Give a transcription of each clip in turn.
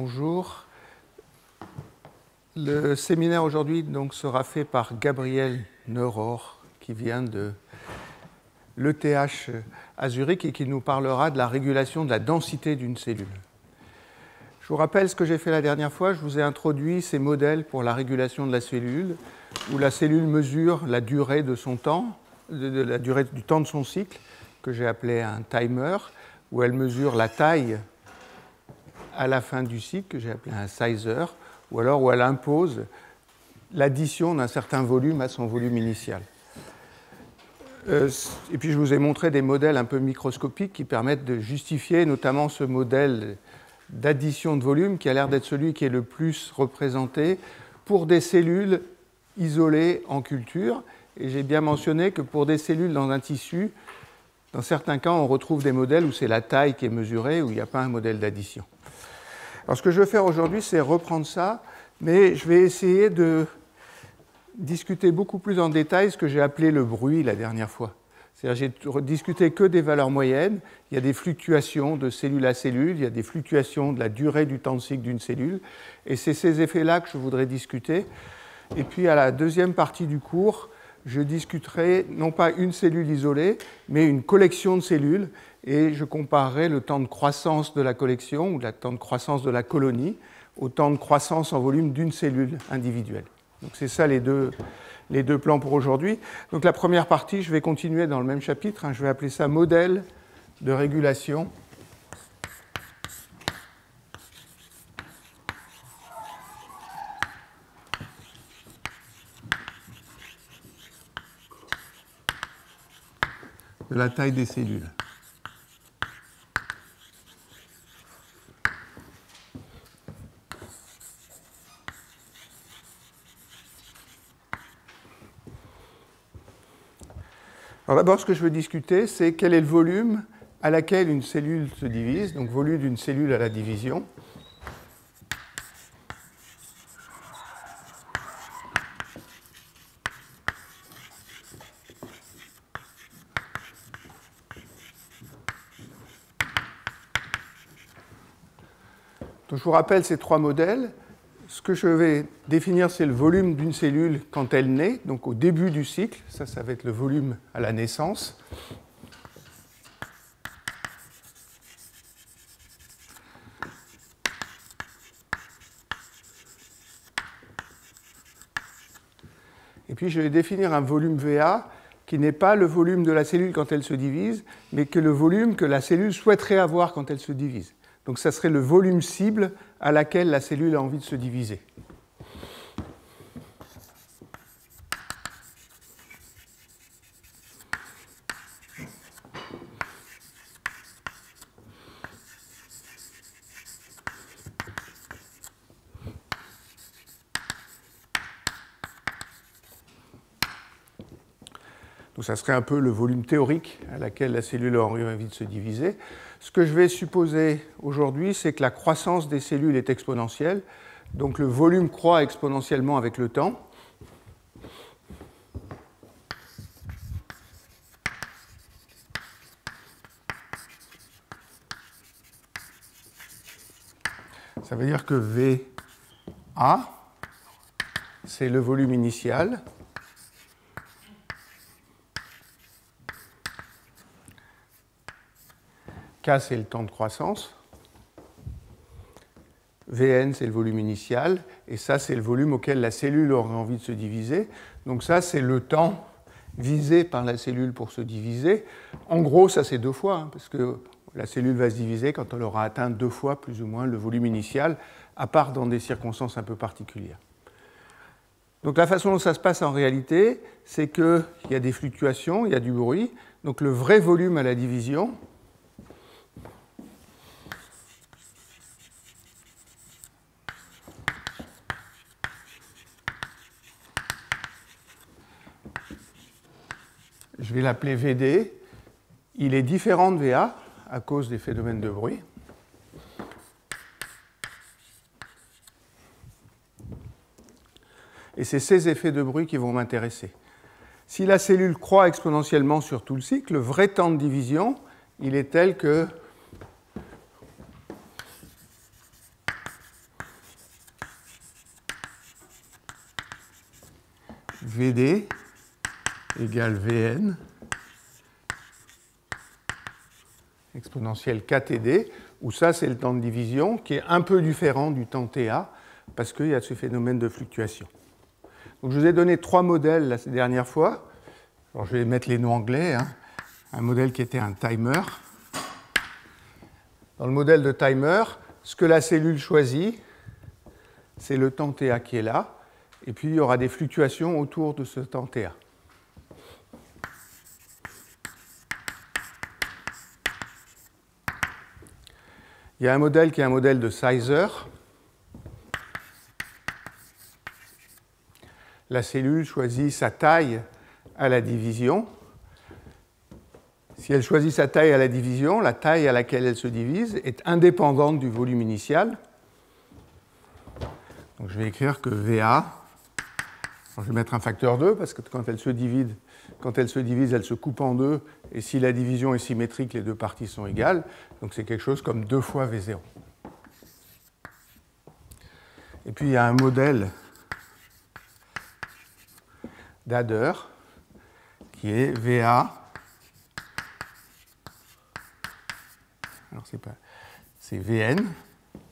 Bonjour. Le séminaire aujourd'hui donc sera fait par Gabriel Neuror, qui vient de l'ETH à Zurich et qui nous parlera de la régulation de la densité d'une cellule. Je vous rappelle ce que j'ai fait la dernière fois. Je vous ai introduit ces modèles pour la régulation de la cellule, où la cellule mesure la durée de son temps, la durée du temps de son cycle, que j'ai appelé un timer, où elle mesure la taille à la fin du cycle, que j'ai appelé un sizer, ou alors où elle impose l'addition d'un certain volume à son volume initial. Et puis je vous ai montré des modèles un peu microscopiques qui permettent de justifier notamment ce modèle d'addition de volume qui a l'air d'être celui qui est le plus représenté pour des cellules isolées en culture. Et j'ai bien mentionné que pour des cellules dans un tissu, dans certains cas, on retrouve des modèles où c'est la taille qui est mesurée, où il n'y a pas un modèle d'addition. Alors ce que je veux faire aujourd'hui, c'est reprendre ça, mais je vais essayer de discuter beaucoup plus en détail ce que j'ai appelé le bruit la dernière fois. C'est-à-dire j'ai discuté que des valeurs moyennes, il y a des fluctuations de cellule à cellule, il y a des fluctuations de la durée du temps de cycle d'une cellule, et c'est ces effets-là que je voudrais discuter. Et puis à la deuxième partie du cours, je discuterai non pas une cellule isolée, mais une collection de cellules, et je comparerai le temps de croissance de la collection, ou le temps de croissance de la colonie, au temps de croissance en volume d'une cellule individuelle. Donc c'est ça les deux plans pour aujourd'hui. Donc la première partie, je vais continuer dans le même chapitre, je vais appeler ça modèle de régulation de la taille des cellules. Alors d'abord, ce que je veux discuter, c'est quel est le volume à laquelle une cellule se divise, donc volume d'une cellule à la division. Donc je vous rappelle ces trois modèles. Ce que je vais définir, c'est le volume d'une cellule quand elle naît, donc au début du cycle. Ça va être le volume à la naissance. Et puis je vais définir un volume VA qui n'est pas le volume de la cellule quand elle se divise, mais que le volume que la cellule souhaiterait avoir quand elle se divise. Donc ça serait le volume cible à laquelle la cellule a envie de se diviser. Donc ça serait un peu le volume théorique à laquelle la cellule a envie de se diviser. Ce que je vais supposer aujourd'hui, c'est que la croissance des cellules est exponentielle. Donc le volume croît exponentiellement avec le temps. Ça veut dire que VA, c'est le volume initial. K, c'est le temps de croissance. Vn, c'est le volume initial. Et ça, c'est le volume auquel la cellule aurait envie de se diviser. Donc ça, c'est le temps visé par la cellule pour se diviser. En gros, ça, c'est 2 fois, parce que la cellule va se diviser quand elle aura atteint 2 fois, plus ou moins, le volume initial, à part dans des circonstances un peu particulières. Donc la façon dont ça se passe en réalité, c'est qu'il y a des fluctuations, il y a du bruit. Donc le vrai volume à la division, je vais l'appeler VD, il est différent de VA à cause des phénomènes de bruit. Et c'est ces effets de bruit qui vont m'intéresser. Si la cellule croît exponentiellement sur tout le cycle, le vrai temps de division, il est tel que VD égale Vn exponentielle kTd, où ça, c'est le temps de division, qui est un peu différent du temps Ta, parce qu'il y a ce phénomène de fluctuation. Donc, je vous ai donné 3 modèles la dernière fois. Alors, je vais mettre les noms anglais. Hein. Un modèle qui était un timer. Dans le modèle de timer, ce que la cellule choisit, c'est le temps Ta qui est là, et puis il y aura des fluctuations autour de ce temps Ta. Il y a un modèle qui est un modèle de Sizer. La cellule choisit sa taille à la division. Si elle choisit sa taille à la division, la taille à laquelle elle se divise est indépendante du volume initial. Donc je vais écrire que VA, je vais mettre un facteur 2 parce que quand elle se divise, elle se coupe en deux, et si la division est symétrique, les deux parties sont égales. Donc c'est quelque chose comme 2 fois V0. Et puis il y a un modèle d'adder qui est VA. Alors c'est Vn,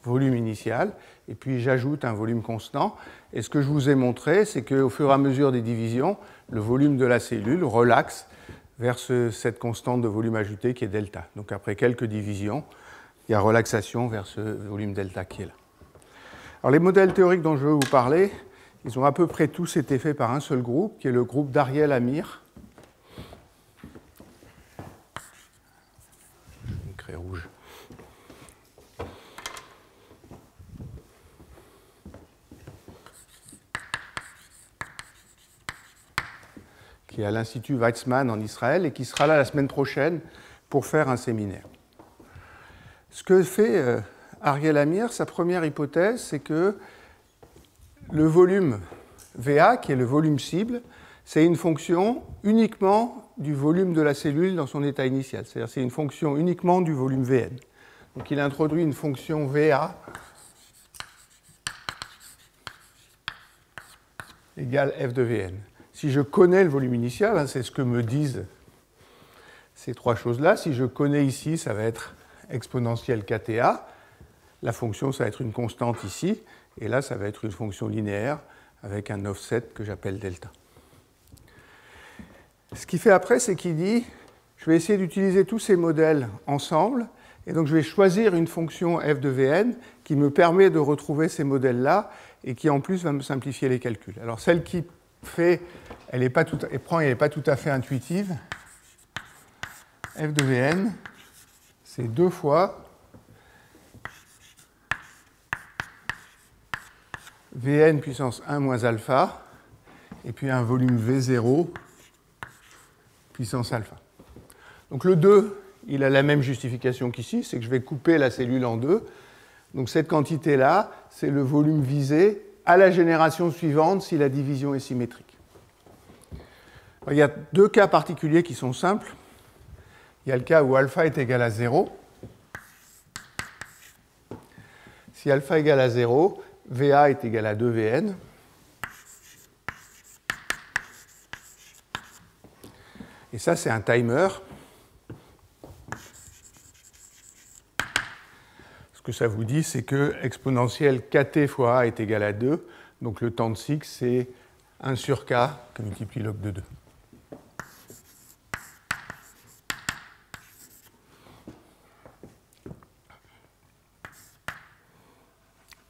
volume initial, et puis j'ajoute un volume constant. Et ce que je vous ai montré, c'est qu'au fur et à mesure des divisions, le volume de la cellule relaxe vers cette constante de volume ajouté qui est delta. Donc après quelques divisions, il y a relaxation vers ce volume delta qui est là. Alors les modèles théoriques dont je veux vous parler, ils ont à peu près tous été faits par un seul groupe, qui est le groupe d'Ariel Amir. Une craie rouge. Qui est à l'Institut Weizmann en Israël et qui sera là la semaine prochaine pour faire un séminaire. Ce que fait Ariel Amir, sa première hypothèse, c'est que le volume VA, qui est le volume cible, c'est une fonction uniquement du volume de la cellule dans son état initial. C'est-à-dire c'est une fonction uniquement du volume Vn. Donc il introduit une fonction VA égale f de Vn. Si je connais le volume initial, hein, c'est ce que me disent ces 3 choses-là, si je connais ici, ça va être exponentielle kTA, la fonction, ça va être une constante ici, et là, ça va être une fonction linéaire avec un offset que j'appelle delta. Ce qu'il fait après, c'est qu'il dit, je vais essayer d'utiliser tous ces modèles ensemble, et donc je vais choisir une fonction f de Vn qui me permet de retrouver ces modèles-là, et qui en plus va me simplifier les calculs. Alors celle qui fait, elle n'est pas tout à fait intuitive. F de Vn, c'est 2 fois Vn puissance 1 moins alpha, et puis un volume V0 puissance alpha. Donc le 2, il a la même justification qu'ici, c'est que je vais couper la cellule en 2. Donc cette quantité-là, c'est le volume visé à la génération suivante si la division est symétrique. Alors, il y a 2 cas particuliers qui sont simples. Il y a le cas où alpha est égal à 0. Si alpha est égal à 0, VA est égal à 2Vn. Et ça, c'est un timer. Ce que ça vous dit, c'est que exponentielle kt fois a est égal à 2. Donc le temps de cycle, c'est 1 sur k que multiplie log de 2.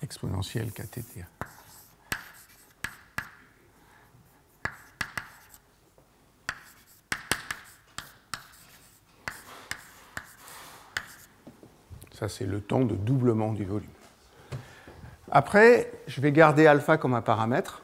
Exponentielle kTTA. Ça, c'est le temps de doublement du volume. Après, je vais garder alpha comme un paramètre.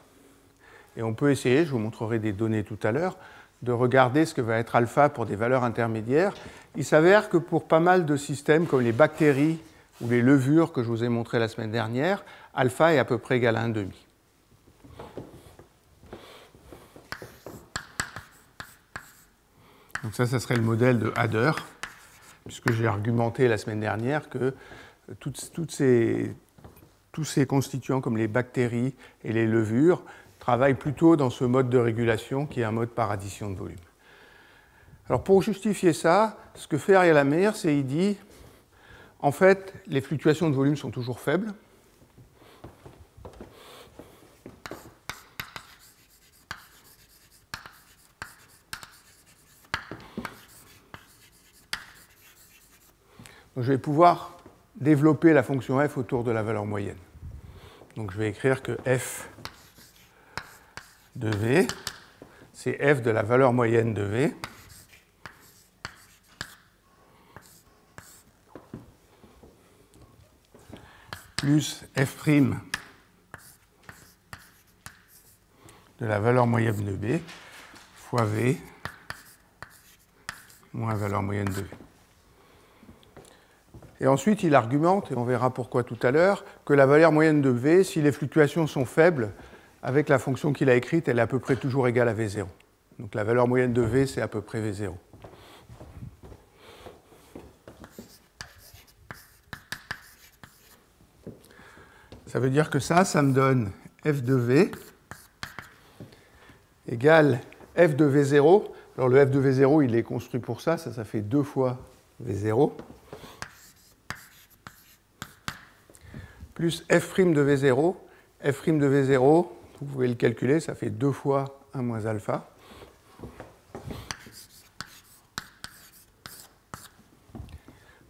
Et on peut essayer, je vous montrerai des données tout à l'heure, de regarder ce que va être alpha pour des valeurs intermédiaires. Il s'avère que pour pas mal de systèmes comme les bactéries ou les levures que je vous ai montrées la semaine dernière, alpha est à peu près égal à 1,5. Donc ça serait le modèle de Adder, puisque j'ai argumenté la semaine dernière que tous ces constituants comme les bactéries et les levures travaille plutôt dans ce mode de régulation qui est un mode par addition de volume. Alors pour justifier ça, ce que fait Ariel Amir, c'est qu'il dit, en fait, les fluctuations de volume sont toujours faibles. Donc je vais pouvoir développer la fonction f autour de la valeur moyenne. Donc je vais écrire que f de v, c'est f de la valeur moyenne de v, plus f' de la valeur moyenne de b, fois v, moins valeur moyenne de v. Et ensuite, il argumente, et on verra pourquoi tout à l'heure, que la valeur moyenne de v, si les fluctuations sont faibles, avec la fonction qu'il a écrite, elle est à peu près toujours égale à v0. Donc la valeur moyenne de v, c'est à peu près v0. Ça veut dire que ça me donne f de v égale f de v0. Alors le f de v0, il est construit pour ça fait 2 fois v0. Plus f' de v0. F' de v0, vous pouvez le calculer, ça fait 2 fois 1 moins alpha.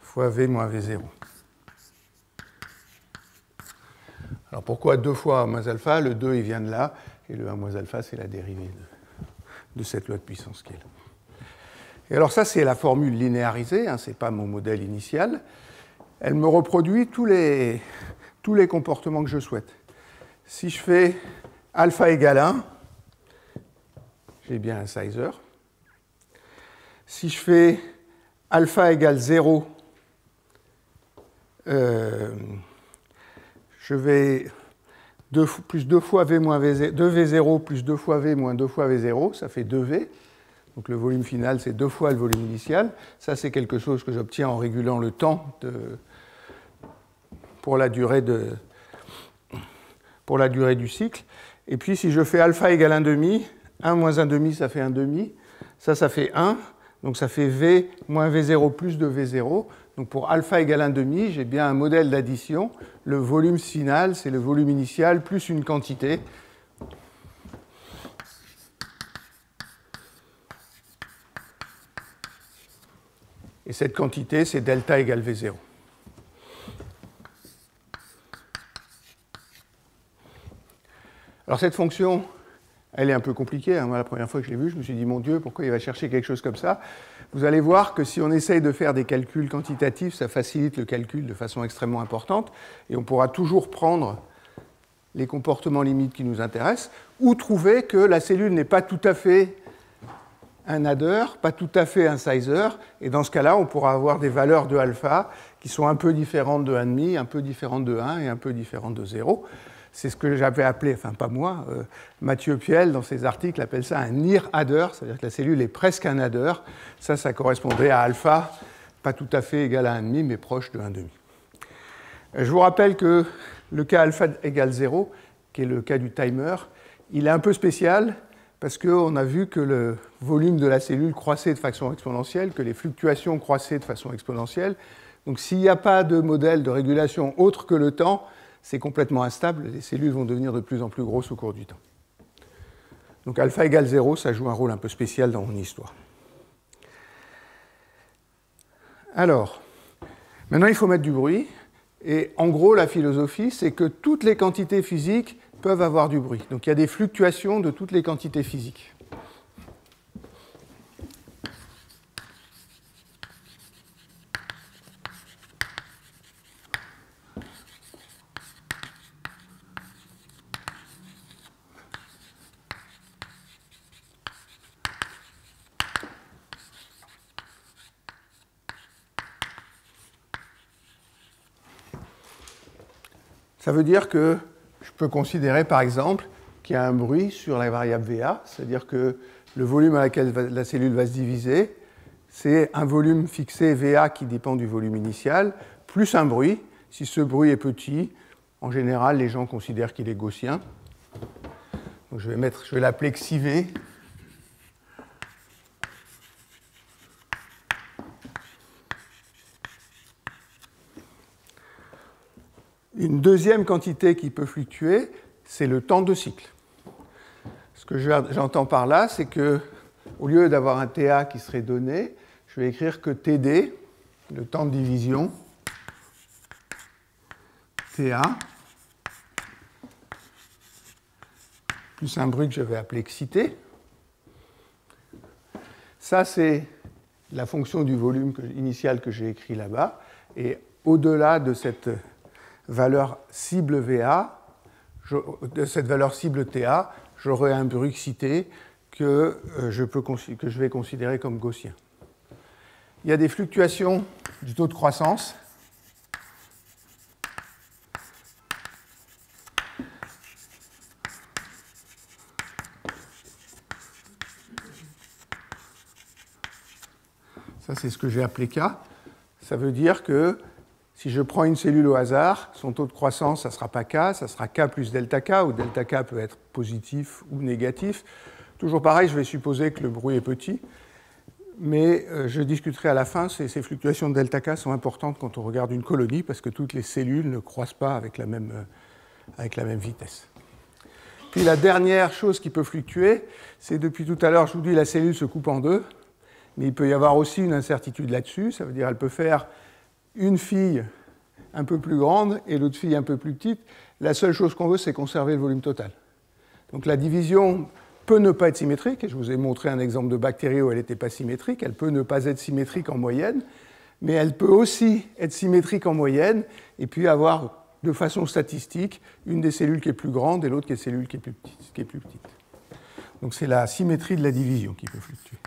Fois v moins v0. Alors pourquoi 2 fois 1 moins alpha? Le 2, il vient de là, et le 1 moins alpha, c'est la dérivée de cette loi de puissance qui est là. Et alors ça, c'est la formule linéarisée, hein, ce n'est pas mon modèle initial. Elle me reproduit tous les comportements que je souhaite. Si je fais alpha égale 1, j'ai bien un sizer. Si je fais alpha égale 0, je vais plus 2 fois v moins v0, 2v0 plus 2 fois v moins 2 fois v0, ça fait 2v. Donc le volume final, c'est 2 fois le volume initial. Ça, c'est quelque chose que j'obtiens en régulant le temps pour la durée du cycle. Et puis, si je fais alpha égale 1,5, 1 moins 1,5, ça fait 1,5. Ça fait 1. Donc ça fait v moins v0 plus 2v0. Donc pour alpha égale 1,5, j'ai bien un modèle d'addition. Le volume final, c'est le volume initial plus une quantité. Et cette quantité, c'est delta égale v0. Alors cette fonction, elle est un peu compliquée. Moi, la première fois que je l'ai vue, je me suis dit, mon Dieu, pourquoi il va chercher quelque chose comme ça? Vous allez voir que si on essaye de faire des calculs quantitatifs, ça facilite le calcul de façon extrêmement importante, et on pourra toujours prendre les comportements limites qui nous intéressent, ou trouver que la cellule n'est pas tout à fait un adder, pas tout à fait un sizer, et dans ce cas-là, on pourra avoir des valeurs de alpha qui sont un peu différentes de 1,5, un peu différentes de 1 et un peu différentes de 0. C'est ce que j'avais appelé, enfin pas moi, Mathieu Piel, dans ses articles, appelle ça un near adder, c'est-à-dire que la cellule est presque un adder. Ça correspondrait à alpha, pas tout à fait égal à 1,5, mais proche de 1,5. Je vous rappelle que le cas alpha égale 0, qui est le cas du timer, il est un peu spécial, parce qu'on a vu que le volume de la cellule croissait de façon exponentielle, que les fluctuations croissaient de façon exponentielle. Donc s'il n'y a pas de modèle de régulation autre que le temps, c'est complètement instable, les cellules vont devenir de plus en plus grosses au cours du temps. Donc alpha égale 0, ça joue un rôle un peu spécial dans mon histoire. Alors, maintenant il faut mettre du bruit, et en gros la philosophie, c'est que toutes les quantités physiques peuvent avoir du bruit. Donc il y a des fluctuations de toutes les quantités physiques. Ça veut dire que je peux considérer, par exemple, qu'il y a un bruit sur la variable VA, c'est-à-dire que le volume à laquelle la cellule va se diviser, c'est un volume fixé VA qui dépend du volume initial, plus un bruit. Si ce bruit est petit, en général, les gens considèrent qu'il est gaussien. Donc je vais l'appeler XIV. Une deuxième quantité qui peut fluctuer, c'est le temps de cycle. Ce que j'entends par là, c'est que au lieu d'avoir un TA qui serait donné, je vais écrire que TD, le temps de division, TA, plus un bruit que je vais appeler excité. Ça, c'est la fonction du volume initial que j'ai écrit là-bas. Et au-delà de cette valeur cible VA, de cette valeur cible TA, j'aurai un bruit excité que je vais considérer comme gaussien. Il y a des fluctuations du taux de croissance. Ça, c'est ce que j'ai appelé K. Ça veut dire que si je prends une cellule au hasard, son taux de croissance, ça ne sera pas K, ça sera K plus delta K, où delta K peut être positif ou négatif. Toujours pareil, je vais supposer que le bruit est petit, mais je discuterai à la fin, ces fluctuations de delta K sont importantes quand on regarde une colonie, parce que toutes les cellules ne croissent pas avec la même vitesse. Puis la dernière chose qui peut fluctuer, c'est depuis tout à l'heure, je vous dis, la cellule se coupe en deux, mais il peut y avoir aussi une incertitude là-dessus, ça veut dire qu'elle peut faire une fille un peu plus grande et l'autre fille un peu plus petite. La seule chose qu'on veut, c'est conserver le volume total. Donc la division peut ne pas être symétrique, et je vous ai montré un exemple de bactérie où elle n'était pas symétrique, elle peut ne pas être symétrique en moyenne, mais elle peut aussi être symétrique en moyenne, et puis avoir de façon statistique une des cellules qui est plus grande et l'autre qui est cellule qui est plus petite. Donc c'est la symétrie de la division qui peut fluctuer.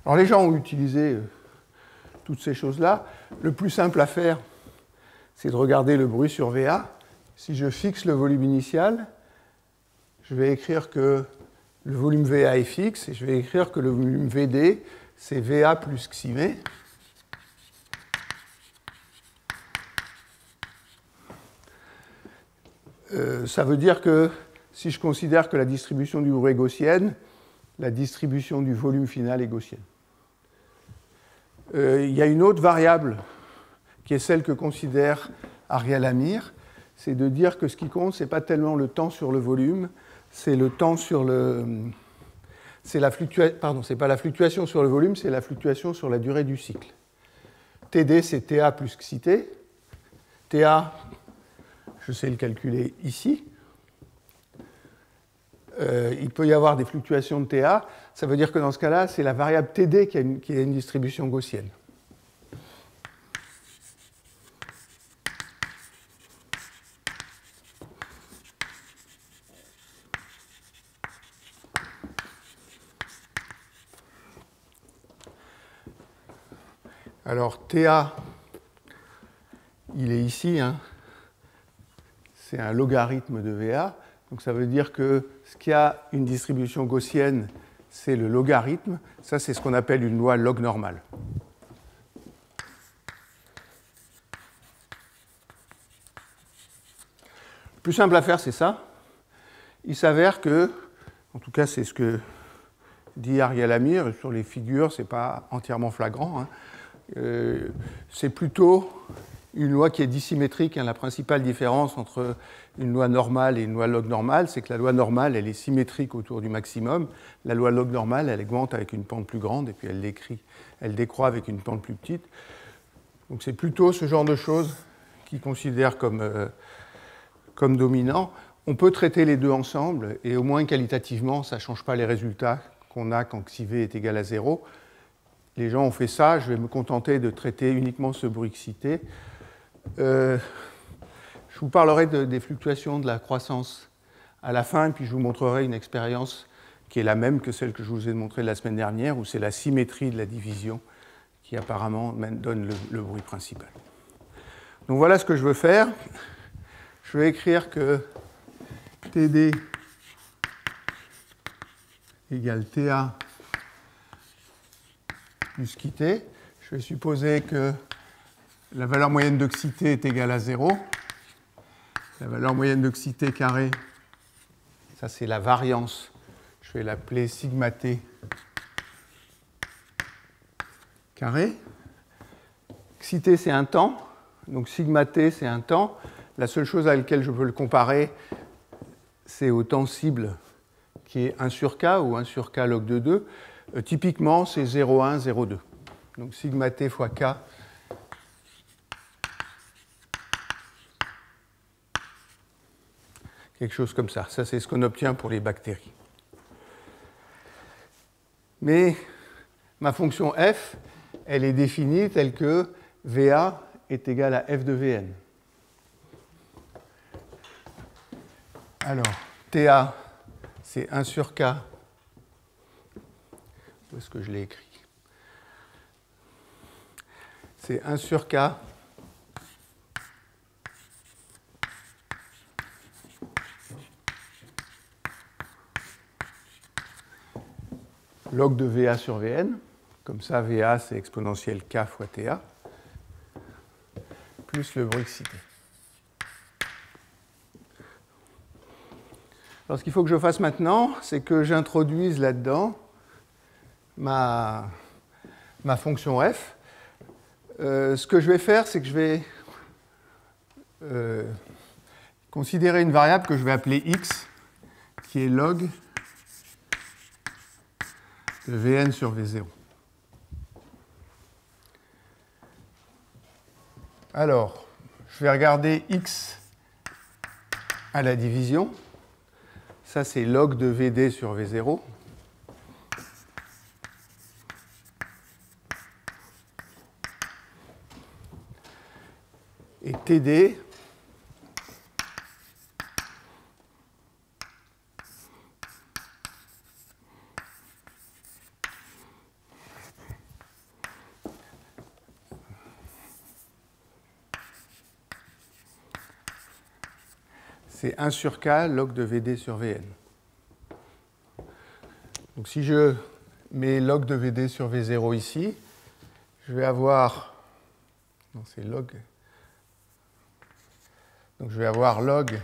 Alors les gens ont utilisé toutes ces choses-là. Le plus simple à faire, c'est de regarder le bruit sur VA. Si je fixe le volume initial, je vais écrire que le volume VA est fixe, et je vais écrire que le volume VD, c'est VA plus XIV. Ça veut dire que si je considère que la distribution du bruit est gaussienne, la distribution du volume final est gaussienne. Il y a une autre variable qui est celle que considère Ariel Amir, c'est de dire que ce qui compte, ce n'est pas tellement le temps sur le volume, c'est le temps sur le... c'est pas la fluctuation sur le volume, c'est la fluctuation sur la durée du cycle. TD, c'est TA plus XT. TA, je sais le calculer ici. Il peut y avoir des fluctuations de TA. Ça veut dire que dans ce cas-là, c'est la variable TD qui a une distribution gaussienne. Alors, TA, il est ici, hein. C'est un logarithme de VA. Donc ça veut dire que ce qui a une distribution gaussienne, c'est le logarithme. Ça, c'est ce qu'on appelle une loi log normale. Le plus simple à faire, c'est ça. Il s'avère que, en tout cas, c'est ce que dit Ariel Amir, sur les figures, ce n'est pas entièrement flagrant, hein. C'est plutôt une loi qui est dissymétrique, hein. La principale différence entre une loi normale et une loi log normale, c'est que la loi normale, elle est symétrique autour du maximum. La loi log normale, elle augmente avec une pente plus grande, et puis elle décroît avec une pente plus petite. Donc c'est plutôt ce genre de choses qu'ils considèrent comme dominant. On peut traiter les deux ensemble, et au moins qualitativement, ça ne change pas les résultats qu'on a quand XIV est égal à 0. Les gens ont fait ça, je vais me contenter de traiter uniquement ce bruit excité. Je vous parlerai des fluctuations de la croissance à la fin, et puis je vous montrerai une expérience qui est la même que celle que je vous ai montrée la semaine dernière, où c'est la symétrie de la division qui apparemment donne le bruit principal. Donc voilà ce que je veux faire. Je vais écrire que TD égale TA plus QT. Je je vais supposer que la valeur moyenne d'oxyté est égale à 0. La valeur moyenne d'oxyté carré, ça c'est la variance. Je vais l'appeler sigma t carré. Xi c'est un temps, donc sigma t c'est un temps. La seule chose à laquelle je peux le comparer, c'est au temps cible qui est 1 sur k ou 1 sur k log de 2. Typiquement, c'est 0,1, 0,2. Donc sigma t fois k. Quelque chose comme ça. Ça, c'est ce qu'on obtient pour les bactéries. Mais ma fonction f, elle est définie telle que VA est égal à f de Vn. Alors, TA, c'est 1 sur k. Où est-ce que je l'ai écrit? C'est 1 sur k log de VA sur Vn. Comme ça, VA, c'est exponentielle k fois TA, plus le bruit excité. Alors, ce qu'il faut que je fasse maintenant, c'est que j'introduise là-dedans ma fonction f. Ce que je vais faire, c'est que je vais considérer une variable que je vais appeler x, qui est log de Vn sur V0. Alors, je vais regarder x à la division. Ça, c'est log de Vd sur V0. Et Td, c'est 1 sur k log de Vd sur Vn. Donc si je mets log de Vd sur V0 ici, je vais avoir... Non, c'est log... Donc je vais avoir log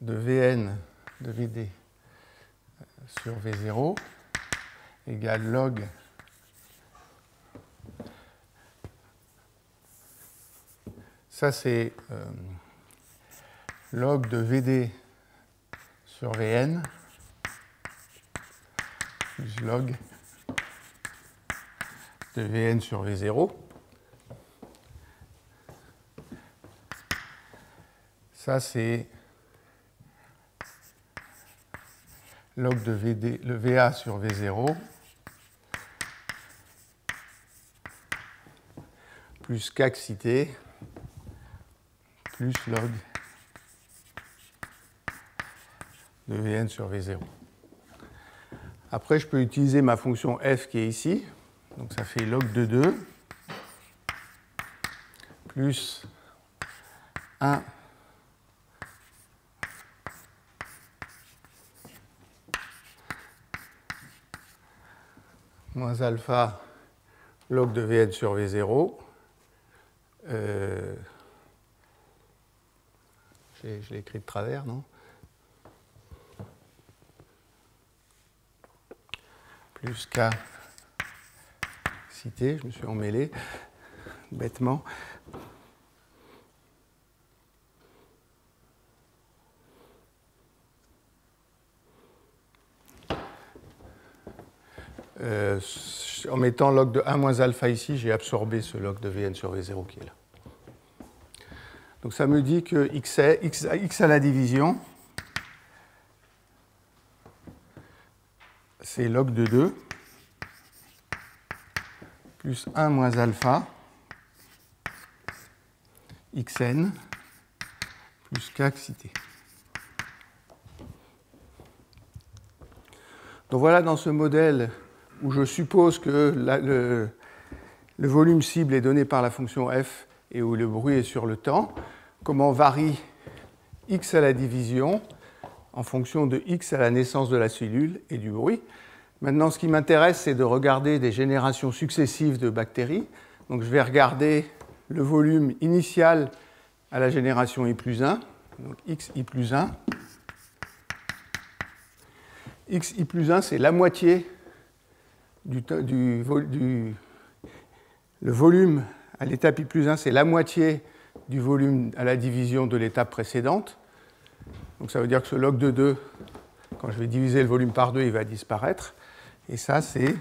de Vn de Vd sur V0 égale log ça c'est log de Vd sur Vn plus log de Vn sur V0. Ça, c'est log de Vd, le Va sur V0 plus k excité plus log de Vn sur V0. Après, je peux utiliser ma fonction f qui est ici. Donc ça fait log de 2 plus 1 moins alpha log de Vn sur V0. Je l'ai écrit de travers, non? Plus k cité, je me suis emmêlé bêtement. En mettant log de 1 moins alpha ici, j'ai absorbé ce log de Vn sur V0 qui est là. Donc ça me dit que x à la division, c'est log de 2 plus 1 moins alpha xn plus k excité. Donc voilà, dans ce modèle où je suppose que le volume cible est donné par la fonction f et où le bruit est sur le temps, comment varie x à la division en fonction de x à la naissance de la cellule et du bruit. Maintenant, ce qui m'intéresse, c'est de regarder des générations successives de bactéries. Donc je vais regarder le volume initial à la génération I plus 1, donc xi plus 1. xi plus 1, c'est la moitié le volume à l'étape I plus 1, c'est la moitié du volume à la division de l'étape précédente. Donc ça veut dire que ce log de 2, quand je vais diviser le volume par 2, il va disparaître. Et ça, c'est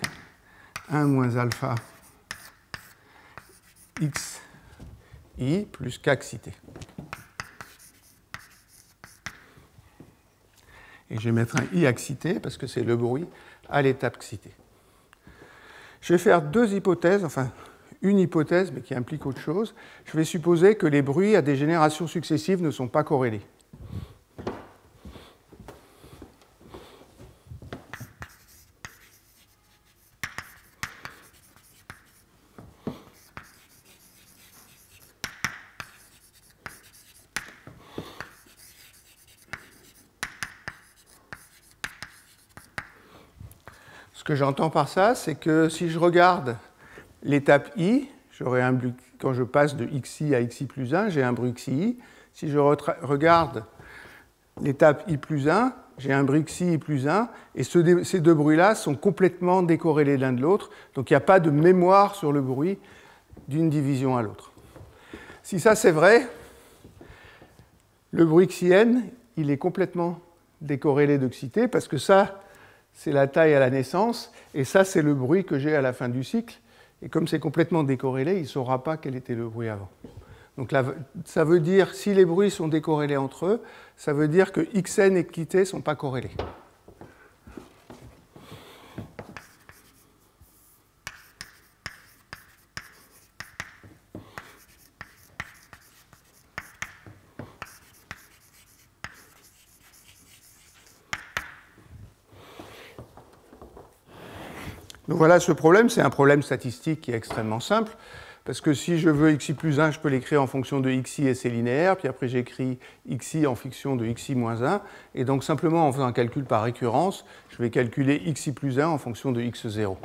1 moins alpha xi plus k xi-t. Et je vais mettre un i à xi-t parce que c'est le bruit à l'étape xi-t. Je vais faire deux hypothèses, enfin une hypothèse, mais qui implique autre chose. Je vais supposer que les bruits à des générations successives ne sont pas corrélés. Ce que j'entends par ça, c'est que si je regarde l'étape I, j'aurai un bruit, quand je passe de xi à xi plus 1, j'ai un bruit xi. Si je regarde l'étape I plus 1, j'ai un bruit xi plus 1, et ces deux bruits-là sont complètement décorrélés l'un de l'autre, donc il n'y a pas de mémoire sur le bruit d'une division à l'autre. Si ça c'est vrai, le bruit xi-n, il est complètement décorrélé de xi-t, parce que ça, c'est la taille à la naissance, et ça, c'est le bruit que j'ai à la fin du cycle. Et comme c'est complètement décorrélé, il ne saura pas quel était le bruit avant. Donc là, ça veut dire, si les bruits sont décorrélés entre eux, ça veut dire que xn et xt ne sont pas corrélés. Donc voilà, ce problème, c'est un problème statistique qui est extrêmement simple, parce que si je veux xi plus 1, je peux l'écrire en fonction de xi et c'est linéaire, puis après j'écris xi en fonction de xi moins 1, et donc simplement en faisant un calcul par récurrence, je vais calculer xi plus 1 en fonction de x0. Alors,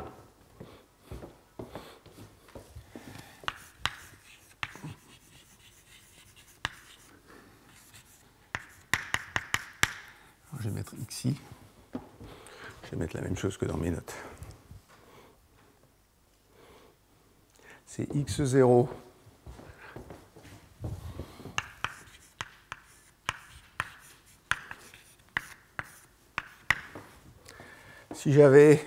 je vais mettre xi, je vais mettre la même chose que dans mes notes. C'est x0 si j'avais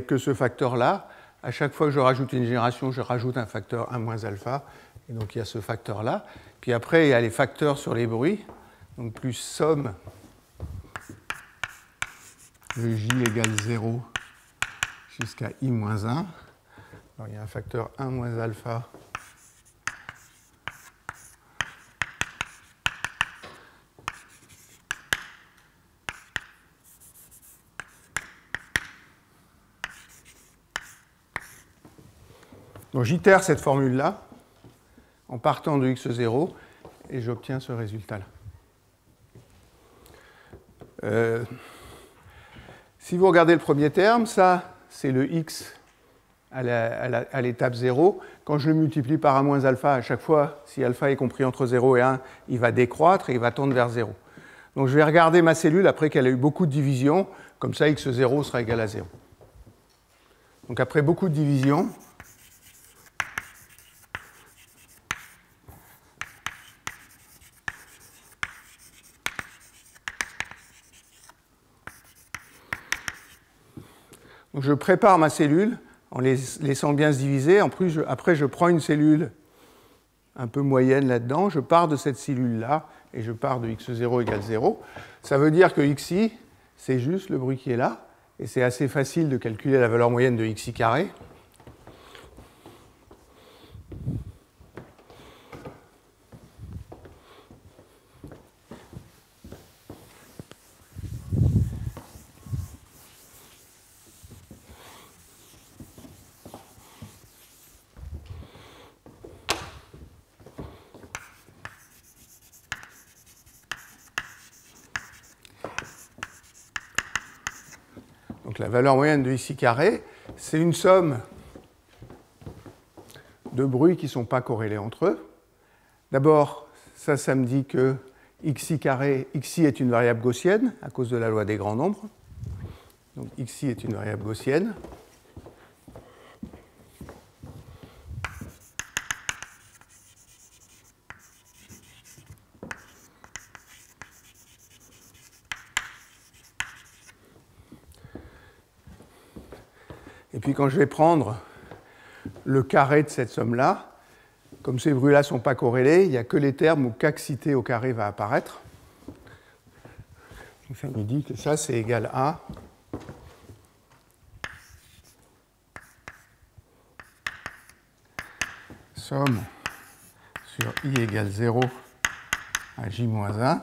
que ce facteur-là, à chaque fois que je rajoute une génération, je rajoute un facteur 1 moins alpha, et donc il y a ce facteur-là. Puis après, il y a les facteurs sur les bruits, donc plus somme de j égale 0 jusqu'à i moins 1. Alors, il y a un facteur 1 moins alpha donc j'itère cette formule-là en partant de x0 et j'obtiens ce résultat-là. Si vous regardez le premier terme, ça c'est le x à l'étape 0. Quand je le multiplie par 1 moins alpha, à chaque fois, si alpha est compris entre 0 et 1, il va décroître et il va tendre vers 0. Donc je vais regarder ma cellule après qu'elle a eu beaucoup de divisions, comme ça x0 sera égal à 0. Donc après beaucoup de divisions, donc je prépare ma cellule en les laissant bien se diviser. Après, je prends une cellule un peu moyenne là-dedans, je pars de cette cellule-là, et je pars de x0 égale 0. Ça veut dire que xi, c'est juste le bruit qui est là, et c'est assez facile de calculer la valeur moyenne de xi carré. Donc la valeur moyenne de xi carré, c'est une somme de bruits qui ne sont pas corrélés entre eux. D'abord, ça me dit que xi carré, xi est une variable gaussienne à cause de la loi des grands nombres. Donc xi est une variable gaussienne. Et puis quand je vais prendre le carré de cette somme-là, comme ces bruits-là ne sont pas corrélés, il n'y a que les termes où kxit au carré va apparaître. Donc ça me dit que ça, c'est égal à somme sur i égale 0 à j-1,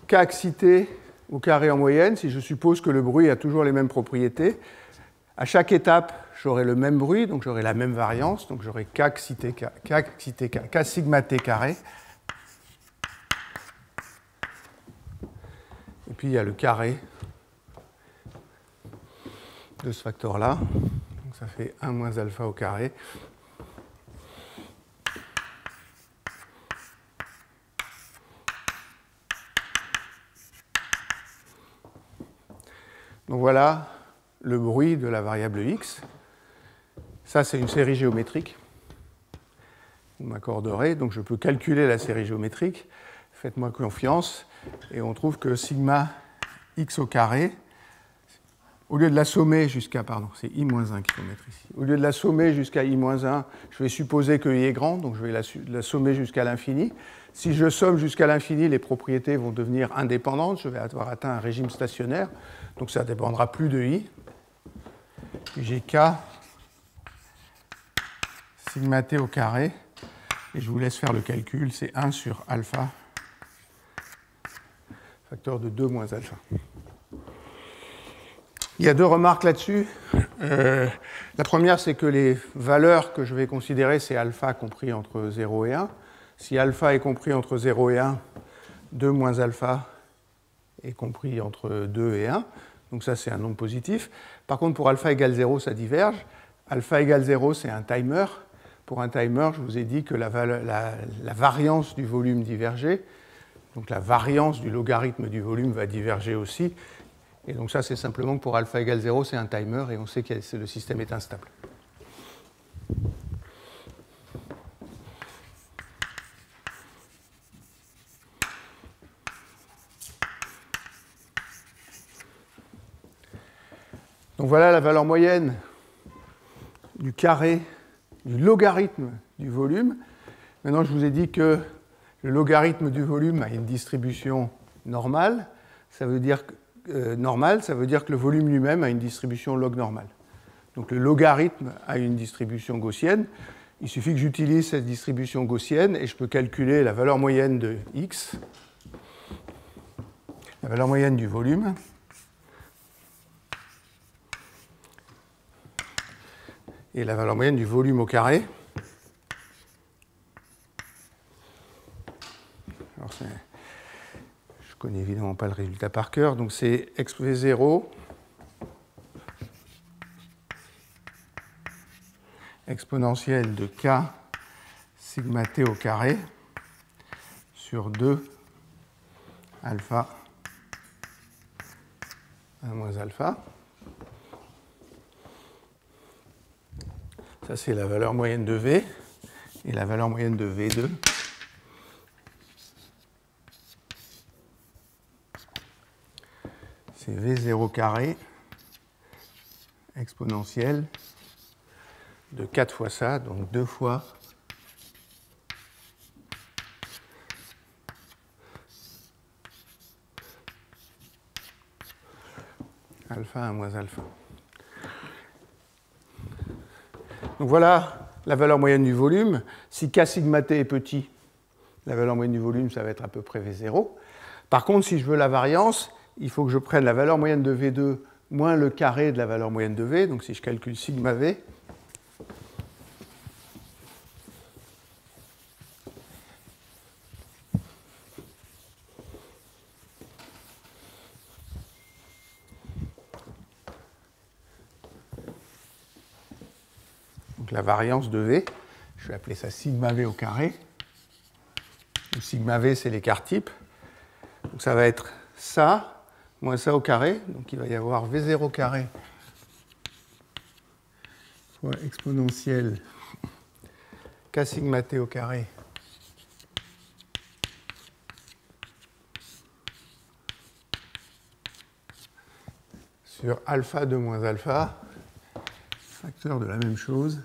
kxit au carré en moyenne, si je suppose que le bruit a toujours les mêmes propriétés. À chaque étape, j'aurai le même bruit, donc j'aurai la même variance, donc j'aurai k sigma t carré. Et puis il y a le carré de ce facteur-là, donc ça fait 1 moins alpha au carré. Donc voilà le bruit de la variable x. Ça, c'est une série géométrique. Vous m'accorderez, donc je peux calculer la série géométrique. Faites-moi confiance. Et on trouve que sigma x au carré, au lieu de la sommer jusqu'à, pardon, c'est i-1 qu'il faut mettre ici. Au lieu de la sommer jusqu'à i-1, je vais supposer que i est grand, donc je vais la sommer jusqu'à l'infini. Si je somme jusqu'à l'infini, les propriétés vont devenir indépendantes. Je vais avoir atteint un régime stationnaire, donc ça ne dépendra plus de i. Puis j'ai k sigma t au carré, et je vous laisse faire le calcul, c'est 1 sur alpha, facteur de 2 moins alpha. Il y a deux remarques là-dessus. La première, c'est que les valeurs que je vais considérer, c'est alpha compris entre 0 et 1. Si alpha est compris entre 0 et 1, 2 moins alpha est compris entre 2 et 1. Donc ça, c'est un nombre positif. Par contre, pour alpha égale 0, ça diverge. Alpha égale 0, c'est un timer. Pour un timer, je vous ai dit que la variance du volume divergeait. Donc la variance du logarithme du volume va diverger aussi. Et donc ça, c'est simplement que pour alpha égale 0, c'est un timer, et on sait que le système est instable. Donc voilà la valeur moyenne du carré, du logarithme du volume. Maintenant, je vous ai dit que le logarithme du volume a une distribution normale. Ça veut dire que le volume lui-même a une distribution log normale. Donc le logarithme a une distribution gaussienne. Il suffit que j'utilise cette distribution gaussienne et je peux calculer la valeur moyenne de x, la valeur moyenne du volume, et la valeur moyenne du volume au carré. Alors je ne connais évidemment pas le résultat par cœur, donc c'est exp0 exponentielle de k sigma t au carré sur 2 alpha 1 moins alpha. Ça, c'est la valeur moyenne de V. Et la valeur moyenne de V2, c'est V0 carré exponentielle de 4 fois ça, donc 2 fois alpha 1 moins alpha. Donc voilà la valeur moyenne du volume. Si k sigma t est petit, la valeur moyenne du volume, ça va être à peu près V0. Par contre, si je veux la variance, il faut que je prenne la valeur moyenne de V2 moins le carré de la valeur moyenne de V. Donc si je calcule sigma V, donc la variance de V. Je vais appeler ça sigma V au carré. Donc, sigma V, c'est l'écart type. Donc ça va être ça, moins ça au carré. Donc il va y avoir V0 carré fois exponentielle K sigma T au carré sur alpha 2 moins alpha, facteur de la même chose.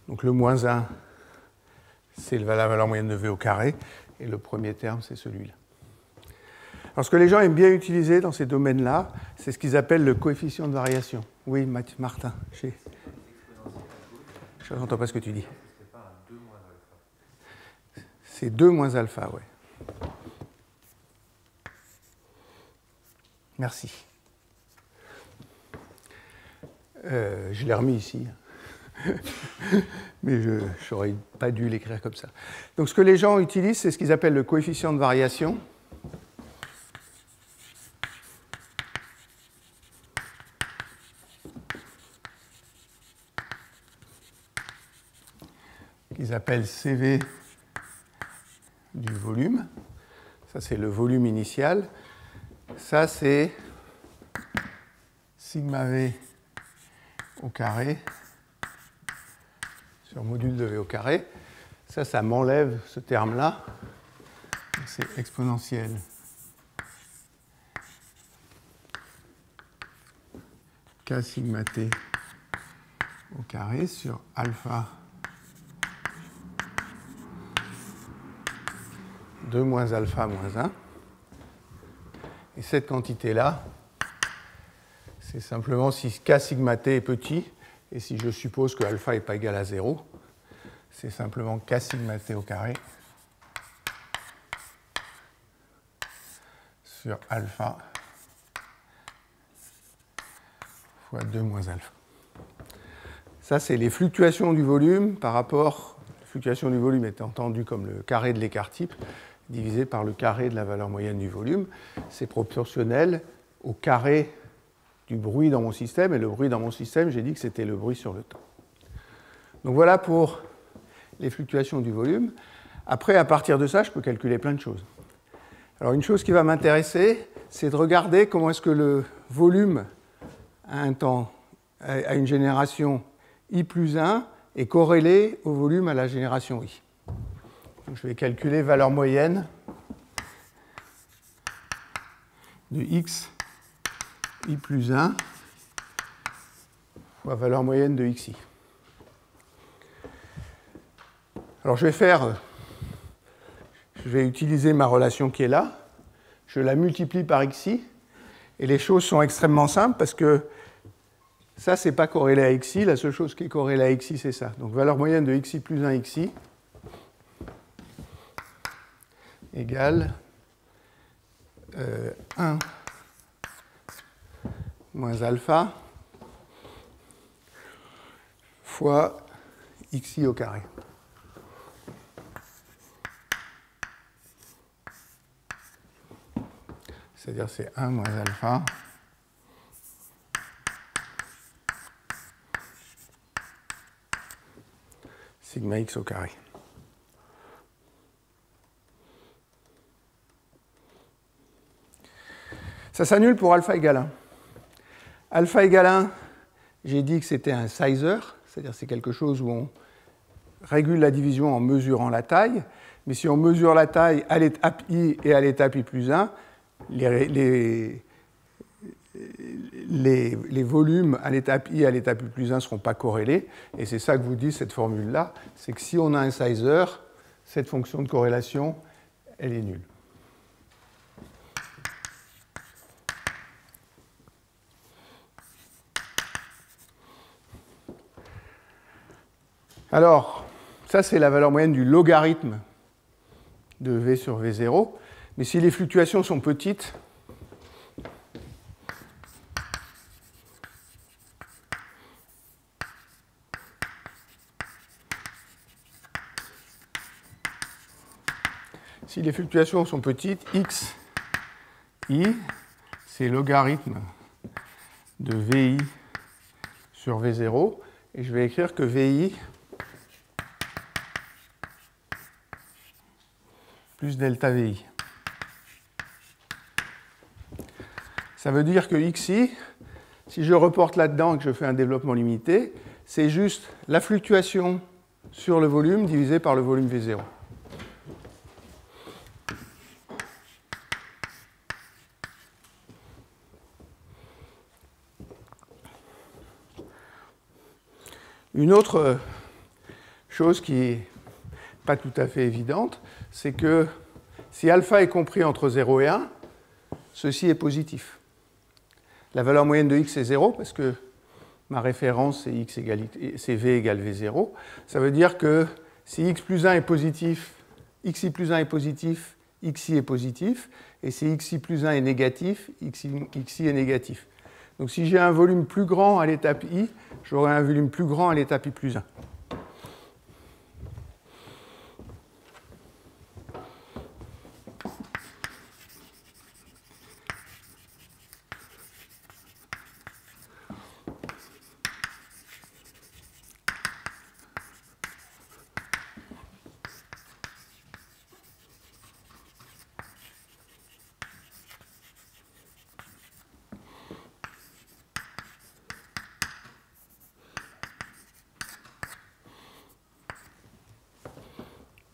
Donc le moins 1, c'est la valeur moyenne de V au carré, et le premier terme, c'est celui-là. Alors ce que les gens aiment bien utiliser dans ces domaines-là, c'est ce qu'ils appellent le coefficient de variation. Oui, Martin, je n'entends pas ce que tu dis. C'est 2 moins alpha, oui. Merci. Je l'ai remis ici. Mais je n'aurais pas dû l'écrire comme ça. Donc ce que les gens utilisent, c'est ce qu'ils appellent le coefficient de variation. Qu'ils appellent CV du volume. Ça, c'est le volume initial. Ça, c'est sigma V au carré sur module de V au carré. Ça m'enlève ce terme-là. C'est exponentielle K sigma T au carré sur alpha 2 moins alpha moins 1. Et cette quantité-là, c'est simplement si K sigma T est petit, et si je suppose que alpha n'est pas égal à 0, c'est simplement K sigma T au carré sur alpha fois 2 moins alpha. Ça, c'est les fluctuations du volume par rapport, la fluctuation du volume est entendue comme le carré de l'écart type, divisé par le carré de la valeur moyenne du volume. C'est proportionnel au carré du bruit dans mon système, et le bruit dans mon système, j'ai dit que c'était le bruit sur le temps. Donc voilà pour les fluctuations du volume. Après, à partir de ça, je peux calculer plein de choses. Alors une chose qui va m'intéresser, c'est de regarder comment est-ce que le volume à un temps, à une génération I plus 1 est corrélé au volume à la génération I. Donc je vais calculer valeur moyenne de x I plus 1 fois valeur moyenne de xi. Alors je vais utiliser ma relation qui est là, je la multiplie par xi, et les choses sont extrêmement simples parce que ça, c'est pas corrélé à xi, la seule chose qui est corrélée à xi, c'est ça. Donc valeur moyenne de xi plus 1 xi égale 1 moins alpha fois xi au carré. C'est-à-dire c'est 1 moins alpha sigma x au carré. Ça s'annule pour alpha égale 1. Alpha égale 1, j'ai dit que c'était un sizer, c'est-à-dire c'est quelque chose où on régule la division en mesurant la taille, mais si on mesure la taille à l'étape i et à l'étape i plus 1, les volumes à l'étape i et à l'étape i plus 1 ne seront pas corrélés, et c'est ça que vous dit cette formule-là, c'est que si on a un sizer, cette fonction de corrélation, elle est nulle. Alors, ça c'est la valeur moyenne du logarithme de V sur V0, mais si les fluctuations sont petites, si les fluctuations sont petites, x, i, c'est logarithme de VI sur V0, et je vais écrire que VI plus delta VI. Ça veut dire que xi, si je reporte là-dedans et que je fais un développement limité, c'est juste la fluctuation sur le volume divisé par le volume V0. Une autre chose qui n'est pas tout à fait évidente, c'est que si alpha est compris entre 0 et 1, ceci est positif. La valeur moyenne de x est 0 parce que ma référence c'est V égale V0. Ça veut dire que si x plus 1 est positif, xi plus 1 est positif, xi est positif, et si xi plus 1 est négatif, xi est négatif. Donc si j'ai un volume plus grand à l'étape i, j'aurai un volume plus grand à l'étape i plus 1.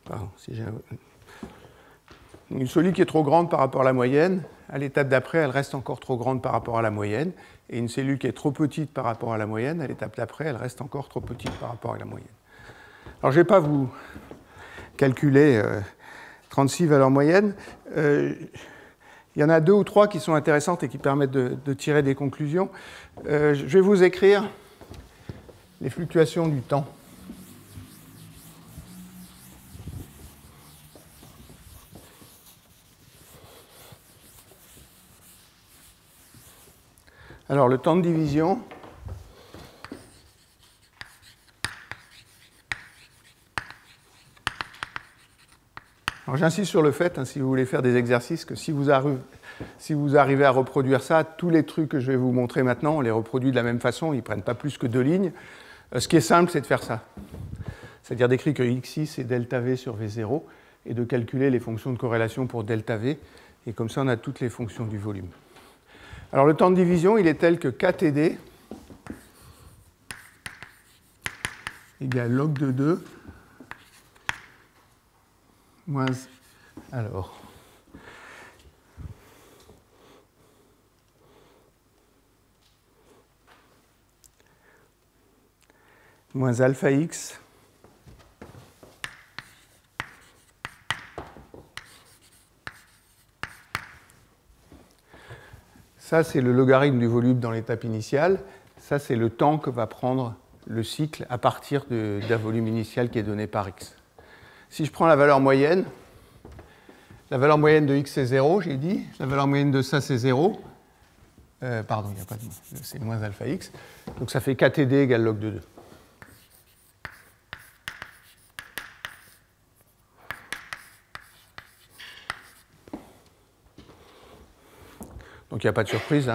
Pardon, si j'ai une solide qui est trop grande par rapport à la moyenne, à l'étape d'après, elle reste encore trop grande par rapport à la moyenne. Et une cellule qui est trop petite par rapport à la moyenne, à l'étape d'après, elle reste encore trop petite par rapport à la moyenne. Alors, je ne vais pas vous calculer 36 valeurs moyennes. Il y en a 2 ou 3 qui sont intéressantes et qui permettent de tirer des conclusions. Je vais vous écrire les fluctuations du temps. Alors, le temps de division, alors j'insiste sur le fait, si vous voulez faire des exercices, que si vous arrivez à reproduire ça, tous les trucs que je vais vous montrer maintenant, on les reproduit de la même façon, ils ne prennent pas plus que 2 lignes. Ce qui est simple, c'est de faire ça. C'est-à-dire d'écrire que xi, c'est delta V sur V0, et de calculer les fonctions de corrélation pour delta V, et comme ça, on a toutes les fonctions du volume. Alors, le temps de division, il est tel que KTD égale log de 2 moins... Alors... moins alpha x ça, c'est le logarithme du volume dans l'étape initiale. Ça, c'est le temps que va prendre le cycle à partir d'un volume initial qui est donné par x. Si je prends la valeur moyenne de x c'est 0, j'ai dit. La valeur moyenne de ça, c'est 0. Pardon, il n'y a pas de... C'est moins alpha x. Donc ça fait KTD égale log de 2. Donc il n'y a pas de surprise.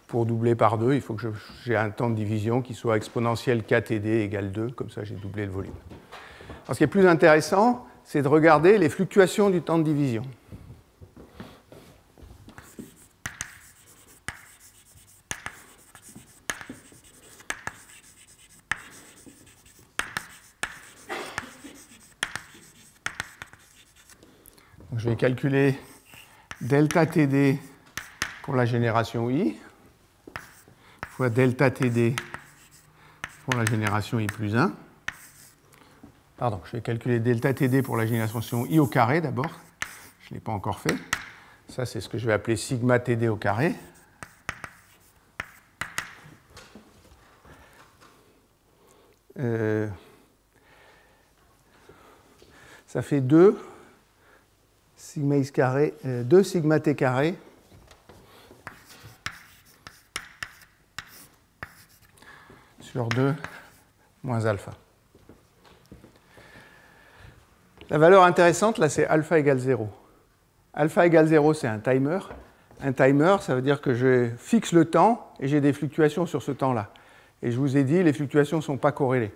Pour doubler par 2, il faut que j'ai un temps de division qui soit exponentiel KTD égale 2. Comme ça, j'ai doublé le volume. Alors, ce qui est plus intéressant, c'est de regarder les fluctuations du temps de division. Donc, je vais calculer delta TD pour la génération I, fois delta TD pour la génération I plus 1. Pardon, je vais calculer delta TD pour la génération I au carré d'abord. Je ne l'ai pas encore fait. Ça, c'est ce que je vais appeler sigma TD au carré. Ça fait 2 sigma x carré, 2 sigma t carré sur 2 moins alpha. La valeur intéressante, là, c'est alpha égale 0. alpha égale 0, c'est un timer. Un timer, ça veut dire que je fixe le temps et j'ai des fluctuations sur ce temps-là. Et je vous ai dit, les fluctuations ne sont pas corrélées.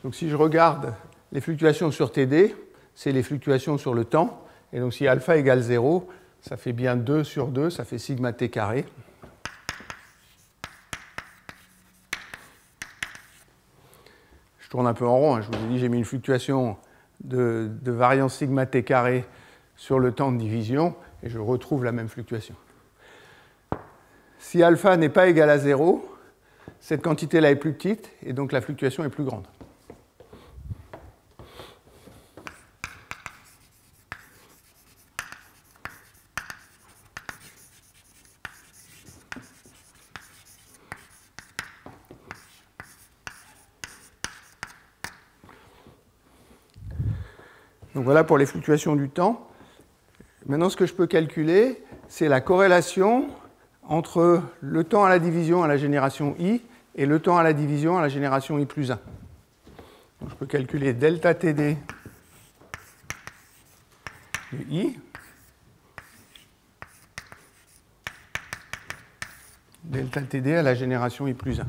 Donc si je regarde les fluctuations sur TD, c'est les fluctuations sur le temps. Et donc si alpha égale 0, ça fait bien 2 sur 2, ça fait sigma t carré. Je tourne un peu en rond, hein. Je vous ai dit, j'ai mis une fluctuation de variance sigma t carré sur le temps de division, et je retrouve la même fluctuation. Si alpha n'est pas égal à 0, cette quantité-là est plus petite, et donc la fluctuation est plus grande. Donc voilà pour les fluctuations du temps. Maintenant, ce que je peux calculer, c'est la corrélation entre le temps à la division à la génération i et le temps à la division à la génération i plus 1. Donc je peux calculer delta td de i delta td à la génération i plus 1.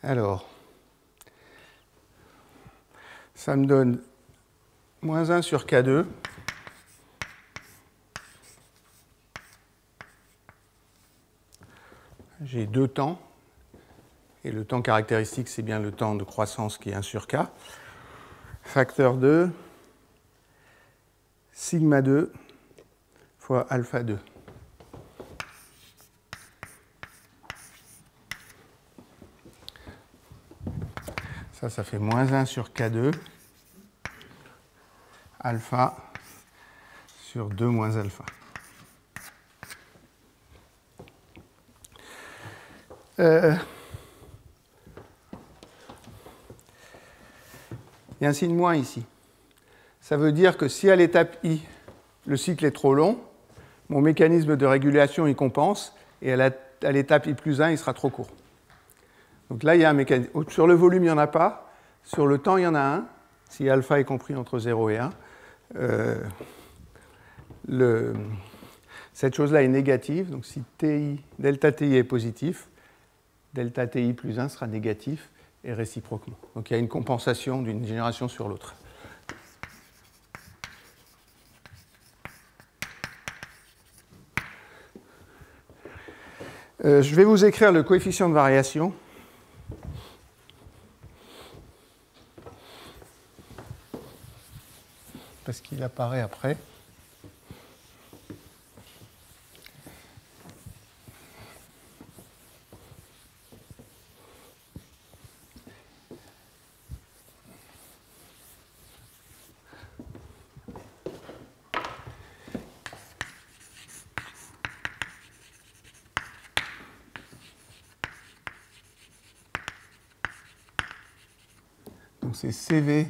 Alors, ça me donne moins 1 sur K2 j'ai deux temps, et le temps caractéristique, c'est bien le temps de croissance qui est 1 sur K, facteur 2, sigma 2 fois alpha 2. Ça fait moins 1 sur K2, alpha sur 2 moins alpha. Il y a un signe moins ici. Ça veut dire que si à l'étape I, le cycle est trop long, mon mécanisme de régulation y compense, et à l'étape I plus 1, il sera trop court. Donc là, il y a un mécanisme. Sur le volume, il n'y en a pas. Sur le temps, il y en a un, si alpha est compris entre 0 et 1. Cette chose-là est négative, donc si delta TI est positif, delta TI plus 1 sera négatif, et réciproquement. Donc il y a une compensation d'une génération sur l'autre. Je vais vous écrire le coefficient de variation. Parce qu'il apparaît après. Donc c'est CV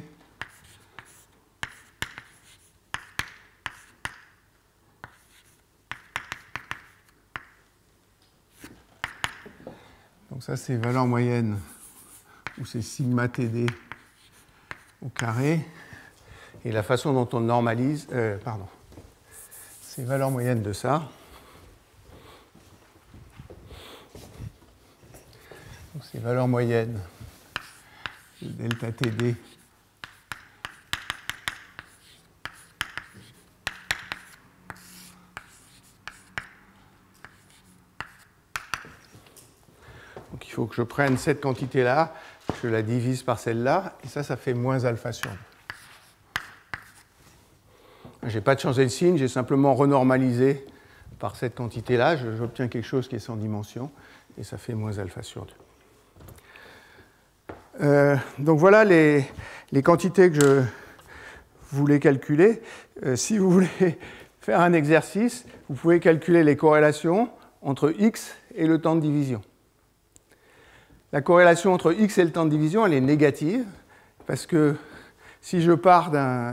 donc ça c'est valeur moyenne ou c'est sigma TD au carré et la façon dont on normalise c'est valeur moyenne de ça. Donc c'est valeur moyenne de delta TD donc il faut que je prenne cette quantité-là, je la divise par celle-là, et ça fait moins alpha sur 2. Je n'ai pas de changer de signe, j'ai simplement renormalisé par cette quantité-là, j'obtiens quelque chose qui est sans dimension, et ça fait moins alpha sur 2. Donc voilà les quantités que je voulais calculer. Si vous voulez faire un exercice, vous pouvez calculer les corrélations entre x et le temps de division. La corrélation entre x et le temps de division, elle est négative, parce que si je pars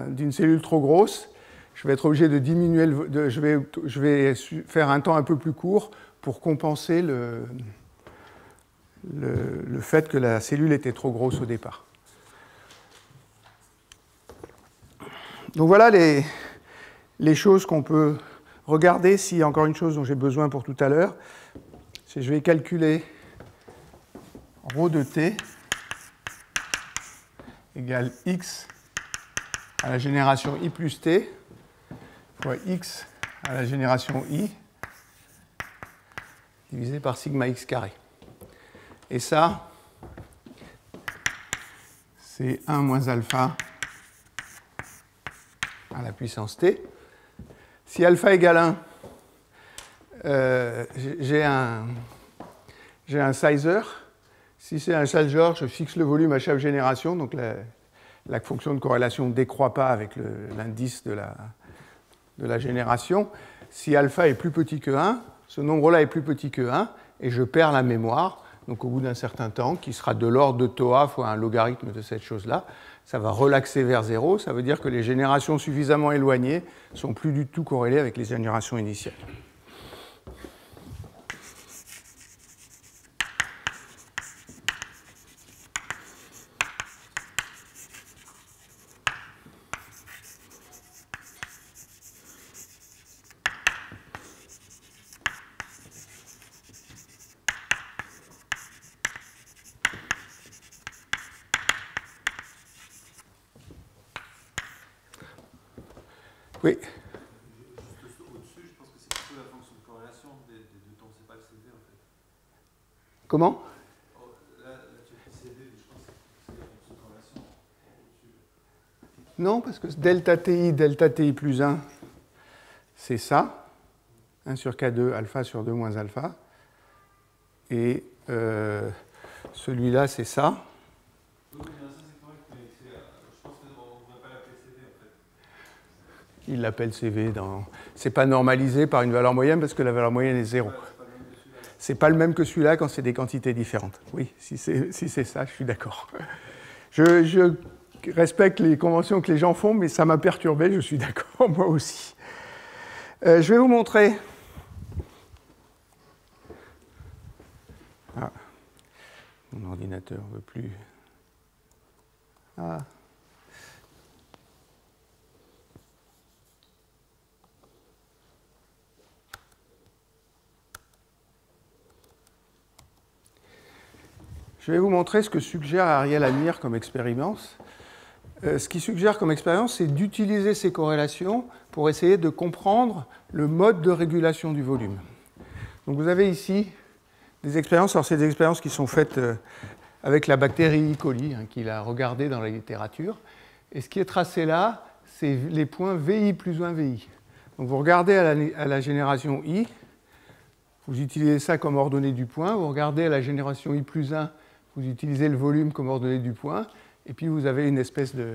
d'une cellule trop grosse, je vais être obligé de diminuer, je vais faire un temps un peu plus court pour compenser le fait que la cellule était trop grosse au départ. Donc voilà les choses qu'on peut regarder. S'il y a encore une chose dont j'ai besoin pour tout à l'heure, c'est que je vais calculer ρ de t égale x à la génération i plus t fois x à la génération i divisé par sigma x carré. Et ça, c'est 1 moins alpha à la puissance t. Si alpha égale 1, j'ai un sizer. Si c'est un sizer, je fixe le volume à chaque génération, donc la fonction de corrélation ne décroît pas avec l'indice de la génération. Si alpha est plus petit que 1, ce nombre-là est plus petit que 1, et je perds la mémoire. Donc au bout d'un certain temps, qui sera de l'ordre de tau fois un logarithme de cette chose-là, ça va relaxer vers 0. Ça veut dire que les générations suffisamment éloignées ne sont plus du tout corrélées avec les générations initiales. Oui. Juste au-dessus, je pense que c'est plutôt la fonction de corrélation des deux temps, c'est pas le CV en fait. Comment? Là, tu as pris CV, mais je pense que c'est la fonction de corrélation au-dessus. Non, parce que delta ti plus 1, c'est ça. 1 sur K2, alpha sur 2 moins alpha. Et celui-là, c'est ça. Oui, ça c'est correct, mais je pense qu'on ne devrait pas l'appeler CV en fait. Il l'appelle CV. C'est pas normalisé par une valeur moyenne parce que la valeur moyenne est 0. C'est pas le même que celui-là quand c'est des quantités différentes. Oui, si c'est ça, je suis d'accord. Je respecte les conventions que les gens font, mais ça m'a perturbé, je suis d'accord, moi aussi. Je vais vous montrer. Ah, mon ordinateur ne veut plus. Ah. Je vais vous montrer ce que suggère Ariel Amir comme expérience. Ce qu'il suggère comme expérience, c'est d'utiliser ces corrélations pour essayer de comprendre le mode de régulation du volume. Donc vous avez ici des expériences, alors c'est des expériences qui sont faites avec la bactérie E. coli, qu'il a regardée dans la littérature. Et ce qui est tracé là, c'est les points VI plus 1 VI. Donc vous regardez à la génération I, vous utilisez ça comme ordonnée du point, vous regardez à la génération I plus 1, vous utilisez le volume comme ordonnée du point, et puis vous avez une espèce de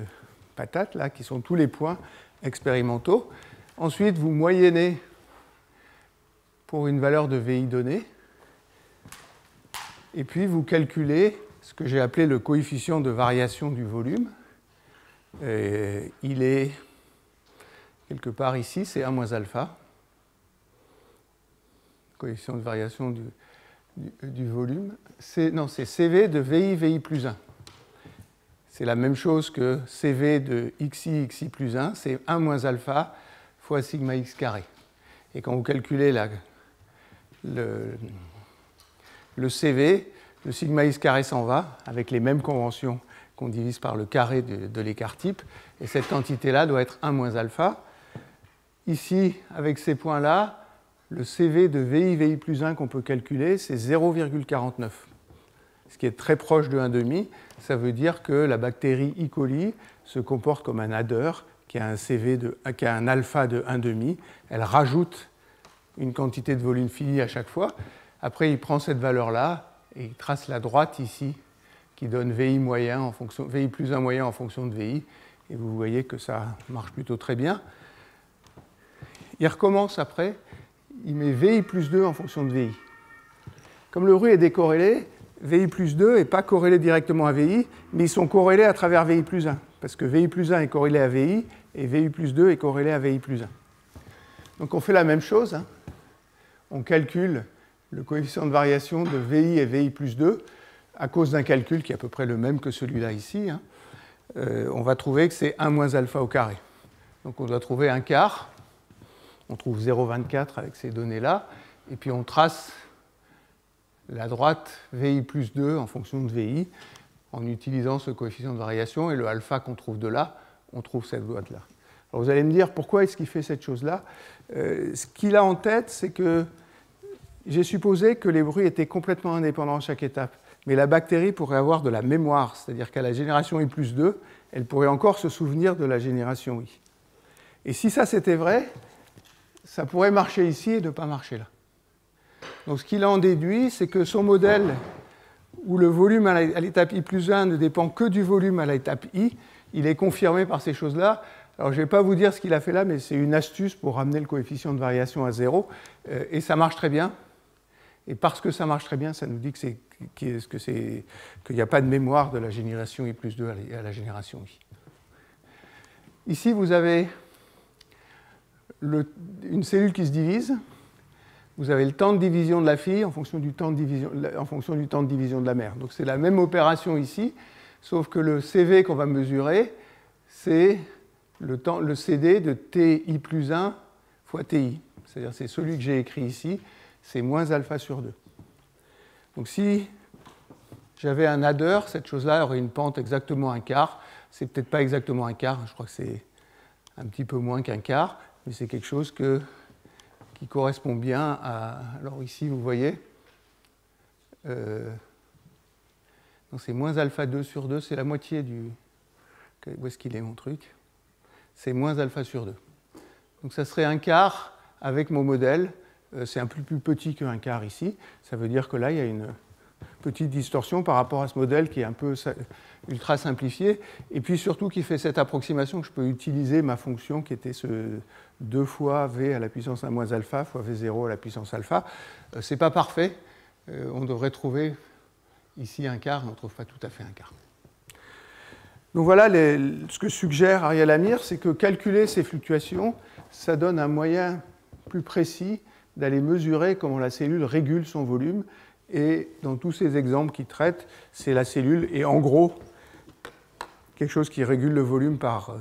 patate, là, qui sont tous les points expérimentaux. Ensuite, vous moyennez pour une valeur de VI donnée, et puis vous calculez ce que j'ai appelé le coefficient de variation du volume. Et il est quelque part ici, c'est 1 moins alpha. Coefficient de variation du volume. Non, c'est CV de VI plus 1. C'est la même chose que CV de xi plus 1, c'est 1 moins alpha fois sigma x carré. Et quand vous calculez le CV, le sigma x carré s'en va, avec les mêmes conventions qu'on divise par le carré de l'écart type, et cette quantité-là doit être 1 moins alpha. Ici, avec ces points-là, le CV de VI plus 1 qu'on peut calculer, c'est 0,49. Ce qui est très proche de 1,5. Ça veut dire que la bactérie E. coli se comporte comme un adder qui a un alpha de 1,5. Elle rajoute une quantité de volume fini à chaque fois. Après, il prend cette valeur-là et il trace la droite ici qui donne VI plus 1 moyen en fonction de VI. Et vous voyez que ça marche plutôt très bien. Il recommence après. Il met VI plus 2 en fonction de VI. Comme le RU est décorrélé, VI plus 2 n'est pas corrélé directement à VI, mais ils sont corrélés à travers VI plus 1, parce que VI plus 1 est corrélé à VI, et VI plus 2 est corrélé à VI plus 1. Donc on fait la même chose. On calcule le coefficient de variation de VI et VI plus 2, à cause d'un calcul qui est à peu près le même que celui-là ici. On va trouver que c'est 1 moins alpha au carré. Donc on doit trouver un quart. On trouve 0,24 avec ces données-là. Et puis on trace la droite VI plus 2 en fonction de VI en utilisant ce coefficient de variation. Et le alpha qu'on trouve de là, on trouve cette droite-là. Alors vous allez me dire, pourquoi est-ce qu'il fait cette chose-là? Ce qu'il a en tête, c'est que j'ai supposé que les bruits étaient complètement indépendants à chaque étape. Mais la bactérie pourrait avoir de la mémoire, c'est-à-dire qu'à la génération I plus 2, elle pourrait encore se souvenir de la génération I. Et si ça c'était vrai, ça pourrait marcher ici et ne pas marcher là. Donc ce qu'il en déduit, c'est que son modèle, où le volume à l'étape I plus 1 ne dépend que du volume à l'étape I, il est confirmé par ces choses-là. Alors je ne vais pas vous dire ce qu'il a fait là, mais c'est une astuce pour ramener le coefficient de variation à 0. Et ça marche très bien. Et parce que ça marche très bien, ça nous dit qu'il n'y a pas de mémoire de la génération I plus 2 à la génération I. Ici, vous avez une cellule qui se divise. Vous avez le temps de division de la fille en fonction du temps de division de la mère. Donc c'est la même opération ici, sauf que le CV qu'on va mesurer, c'est le CD de TI plus 1 fois TI. C'est-à-dire c'est celui que j'ai écrit ici, c'est moins alpha sur 2. Donc si j'avais un adder, cette chose-là aurait une pente exactement un quart. C'est peut-être pas exactement un quart, je crois que c'est un petit peu moins qu'un quart, mais c'est quelque chose qui correspond bien à... Alors ici, vous voyez, c'est moins alpha 2 sur 2, c'est la moitié du... Où est-ce qu'il est mon truc? C'est moins alpha sur 2. Donc ça serait un quart avec mon modèle. C'est un peu plus petit qu'un quart ici. Ça veut dire que là, il y a une petite distorsion par rapport à ce modèle qui est un peu ultra simplifié. Et puis surtout qui fait cette approximation que je peux utiliser ma fonction qui était ce 2 fois V à la puissance 1 moins alpha fois V0 à la puissance alpha. Ce n'est pas parfait. On devrait trouver ici un quart, mais on ne trouve pas tout à fait un quart. Donc voilà ce que suggère Ariel Amir, c'est que calculer ces fluctuations, ça donne un moyen plus précis d'aller mesurer comment la cellule régule son volume. Et dans tous ces exemples qu'il traite, c'est la cellule et en gros quelque chose qui régule le volume par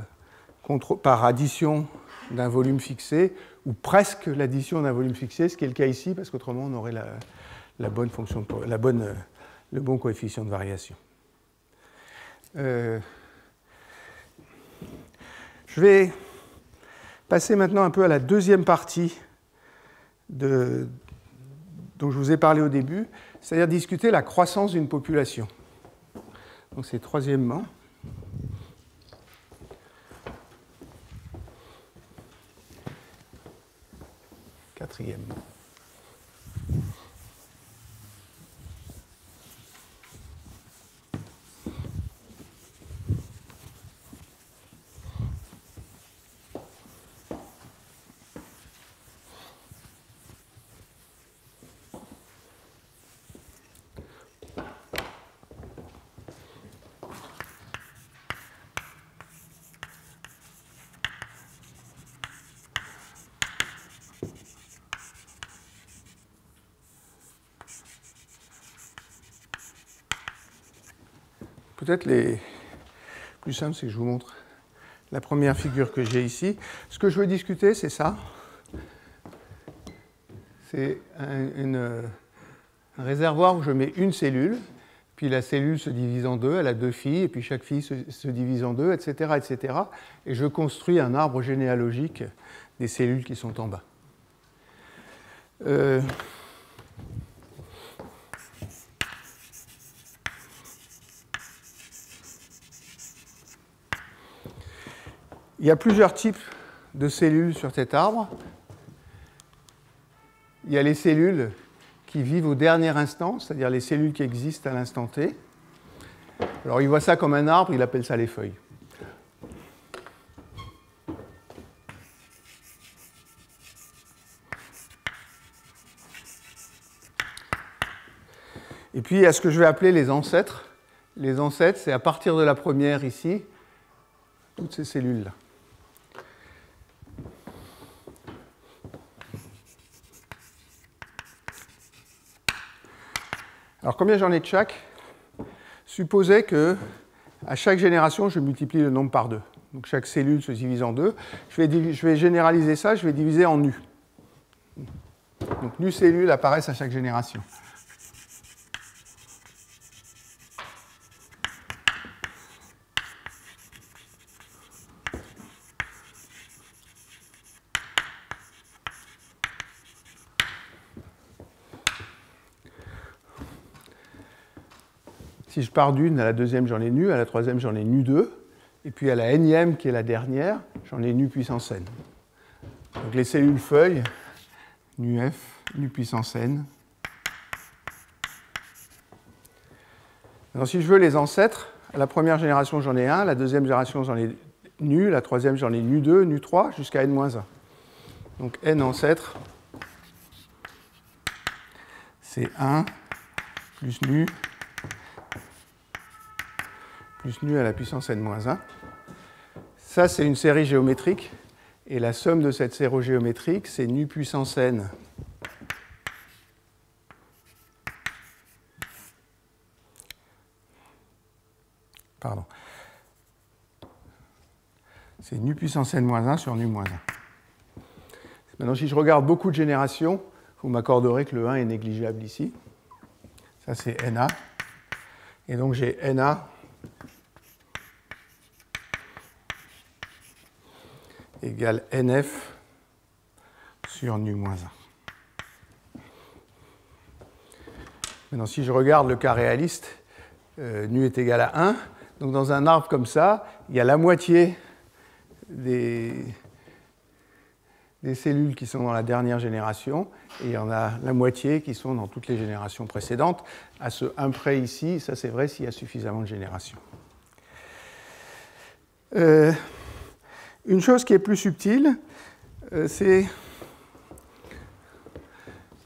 addition d'un volume fixé, ou presque l'addition d'un volume fixé, ce qui est le cas ici, parce qu'autrement on aurait la bonne fonction, le bon coefficient de variation. Je vais passer maintenant un peu à la deuxième partie dont je vous ai parlé au début, c'est-à-dire discuter la croissance d'une population. Donc c'est troisièmement. Quatrièmement. Peut-être les plus simple, c'est que je vous montre la première figure que j'ai ici. Ce que je veux discuter, c'est ça. C'est un réservoir où je mets une cellule, puis la cellule se divise en deux, elle a deux filles, et puis chaque fille se divise en deux, etc., etc. Et je construis un arbre généalogique des cellules qui sont en bas. Il y a plusieurs types de cellules sur cet arbre. Il y a les cellules qui vivent au dernier instant, c'est-à-dire les cellules qui existent à l'instant T. Alors il voit ça comme un arbre, il appelle ça les feuilles. Et puis il y a ce que je vais appeler les ancêtres. Les ancêtres, c'est à partir de la première ici, toutes ces cellules-là. Alors combien j'en ai de chaque? Supposez que à chaque génération, je multiplie le nombre par 2. Donc chaque cellule se divise en deux. Je vais généraliser ça, je vais diviser en nu. Donc nu cellules apparaissent à chaque génération. Si je pars d'une, à la deuxième, j'en ai nu, à la troisième, j'en ai nu 2, et puis à la énième, qui est la dernière, j'en ai nu puissance n. Donc les cellules feuilles, nu f, nu puissance n. Alors si je veux les ancêtres, à la première génération, j'en ai 1, à la deuxième génération, j'en ai nu, à la troisième, j'en ai nu 2, nu 3, jusqu'à n-1. Donc n ancêtres, c'est 1 plus nu à la puissance n-1. Ça, c'est une série géométrique. Et la somme de cette série géométrique, c'est nu puissance n. Pardon. C'est nu puissance n-1 sur nu-1. Maintenant, si je regarde beaucoup de générations, vous m'accorderez que le 1 est négligeable ici. Ça, c'est NA. Et donc, j'ai NA égale NF sur nu-1. Maintenant, si je regarde le cas réaliste, nu est égal à 1. Donc, dans un arbre comme ça, il y a la moitié des cellules qui sont dans la dernière génération, et il y en a la moitié qui sont dans toutes les générations précédentes. À ce 1 près ici, ça c'est vrai s'il y a suffisamment de générations. Une chose qui est plus subtile, c'est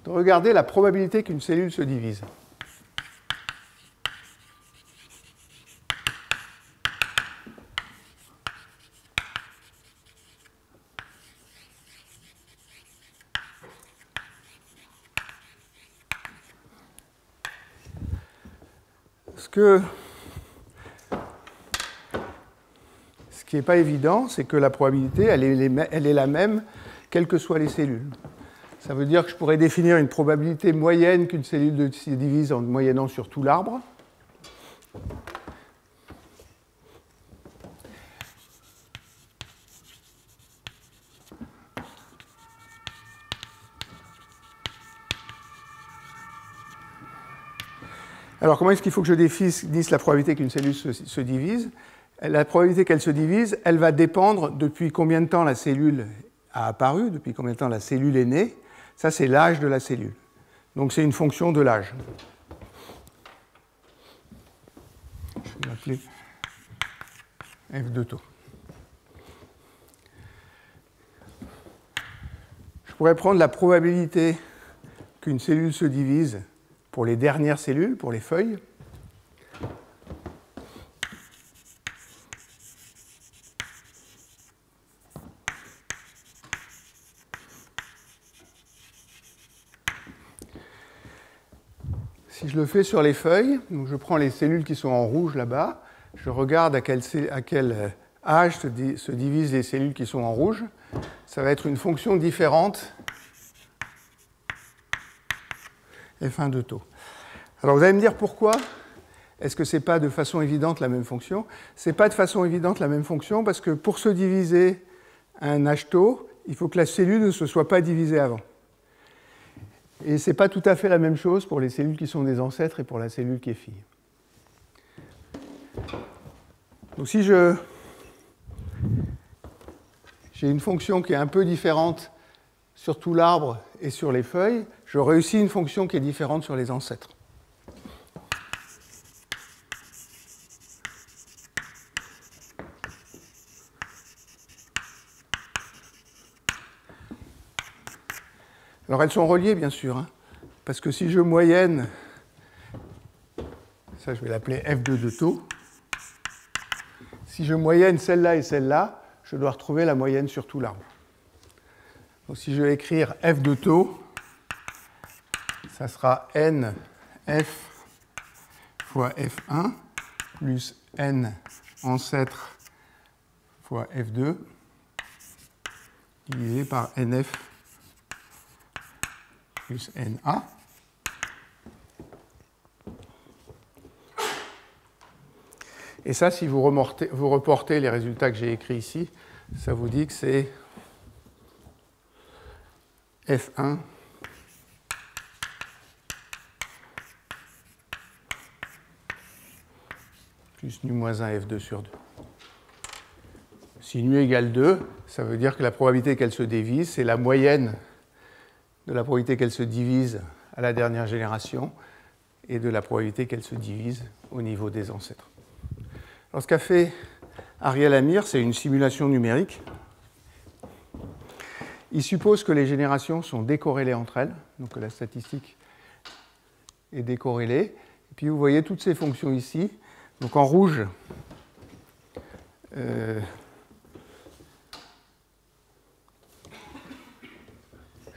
de regarder la probabilité qu'une cellule se divise. Ce qui n'est pas évident, c'est que la probabilité, elle est la même, quelles que soient les cellules. Ça veut dire que je pourrais définir une probabilité moyenne qu'une cellule se divise en moyennant sur tout l'arbre. Alors, comment est-ce qu'il faut que je définisse la probabilité qu'une cellule se divise? La probabilité qu'elle se divise, elle va dépendre depuis combien de temps la cellule a apparu, depuis combien de temps la cellule est née. Ça, c'est l'âge de la cellule. Donc, c'est une fonction de l'âge. Je vais l'appeler f de taux. Je pourrais prendre la probabilité qu'une cellule se divise pour les dernières cellules, pour les feuilles. Si je le fais sur les feuilles, donc je prends les cellules qui sont en rouge là-bas, je regarde à quel âge se divisent les cellules qui sont en rouge. Ça va être une fonction différente f1 de taux. Alors vous allez me dire pourquoi est-ce que ce n'est pas de façon évidente la même fonction? Ce n'est pas de façon évidente la même fonction parce que pour se diviser un h taux, il faut que la cellule ne se soit pas divisée avant. Et ce n'est pas tout à fait la même chose pour les cellules qui sont des ancêtres et pour la cellule qui est fille. Donc si j'ai une fonction qui est un peu différente sur tout l'arbre et sur les feuilles, je réussis une fonction qui est différente sur les ancêtres. Alors elles sont reliées, bien sûr, hein, parce que si je moyenne, ça je vais l'appeler f2 de taux, si je moyenne celle-là et celle-là, je dois retrouver la moyenne sur tout l'arbre. Donc si je vais écrire f de taux, ça sera n f fois f1 plus n ancêtre fois F2 divisé par NF plus NA. Et ça, si vous reportez les résultats que j'ai écrits ici, ça vous dit que c'est F1 plus nu moins 1 F2 sur 2. Si nu égale 2, ça veut dire que la probabilité qu'elle se divise, c'est la moyenne de la probabilité qu'elle se divise à la dernière génération et de la probabilité qu'elle se divise au niveau des ancêtres. Alors, ce qu'a fait Ariel Amir, c'est une simulation numérique. Il suppose que les générations sont décorrélées entre elles, donc que la statistique est décorrélée. Et puis vous voyez toutes ces fonctions ici. Donc en rouge,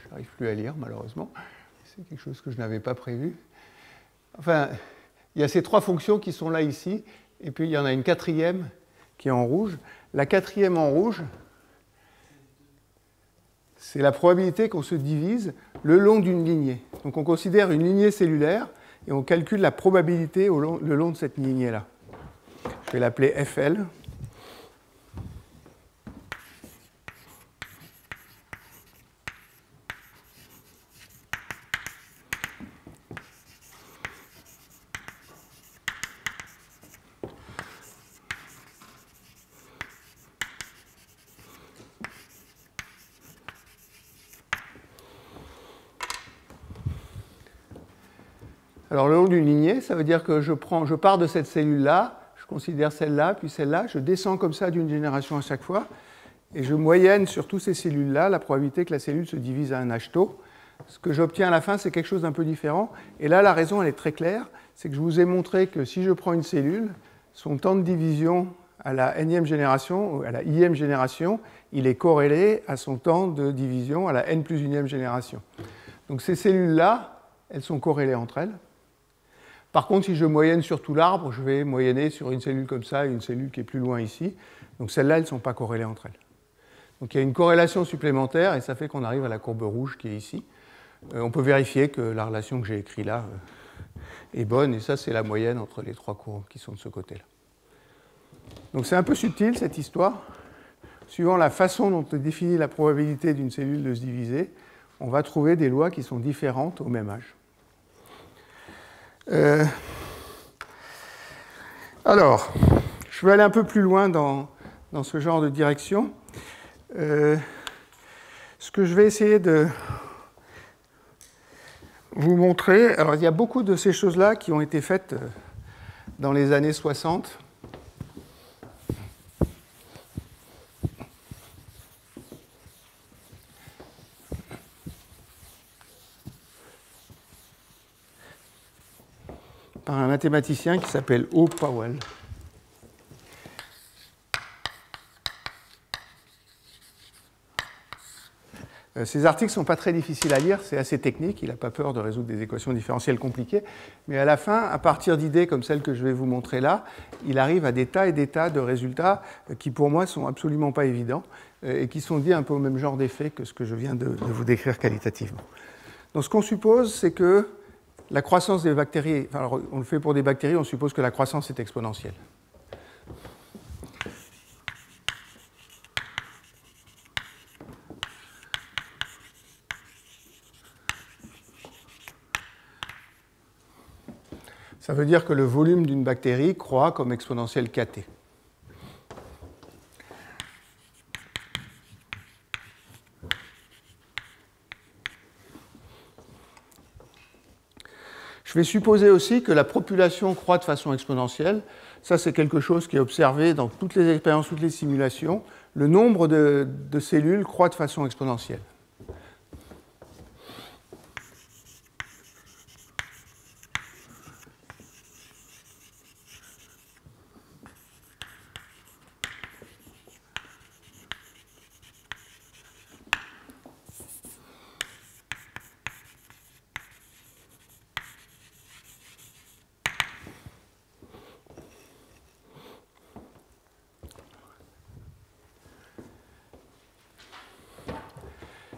j'arrive plus à lire malheureusement, c'est quelque chose que je n'avais pas prévu. Enfin, il y a ces trois fonctions qui sont là ici, et puis il y en a une quatrième qui est en rouge. La quatrième en rouge, c'est la probabilité qu'on se divise le long d'une lignée. Donc on considère une lignée cellulaire et on calcule la probabilité le long de cette lignée-là. Je vais l'appeler FL. Alors, le long d'une lignée, ça veut dire que je pars de cette cellule-là, je considère celle-là, puis celle-là, je descends comme ça d'une génération à chaque fois, et je moyenne sur toutes ces cellules-là la probabilité que la cellule se divise à un H taux. Ce que j'obtiens à la fin, c'est quelque chose d'un peu différent. Et là, la raison, elle est très claire, c'est que je vous ai montré que si je prends une cellule, son temps de division à la nème génération, ou à la ième génération, il est corrélé à son temps de division à la n plus unième génération. Donc ces cellules-là, elles sont corrélées entre elles. Par contre, si je moyenne sur tout l'arbre, je vais moyenner sur une cellule comme ça et une cellule qui est plus loin ici. Donc celles-là, elles ne sont pas corrélées entre elles. Donc il y a une corrélation supplémentaire et ça fait qu'on arrive à la courbe rouge qui est ici. On peut vérifier que la relation que j'ai écrite là est bonne, et ça, c'est la moyenne entre les trois courbes qui sont de ce côté-là. Donc c'est un peu subtil, cette histoire. Suivant la façon dont on définit la probabilité d'une cellule de se diviser, on va trouver des lois qui sont différentes au même âge. Alors, je vais aller un peu plus loin dans ce genre de direction. Ce que je vais essayer de vous montrer, alors il y a beaucoup de ces choses-là qui ont été faites dans les années 60. Par un mathématicien qui s'appelle O. Powell. Ces articles ne sont pas très difficiles à lire, c'est assez technique, il n'a pas peur de résoudre des équations différentielles compliquées, mais à la fin, à partir d'idées comme celles que je vais vous montrer là, il arrive à des tas et des tas de résultats qui pour moi sont absolument pas évidents et qui sont dits un peu au même genre d'effet que ce que je viens de vous décrire qualitativement. Donc ce qu'on suppose, c'est que la croissance des bactéries, alors on le fait pour des bactéries, on suppose que la croissance est exponentielle. Ça veut dire que le volume d'une bactérie croît comme exponentielle kt. Je vais supposer aussi que la population croît de façon exponentielle. Ça, c'est quelque chose qui est observé dans toutes les expériences, toutes les simulations. Le nombre de cellules croît de façon exponentielle.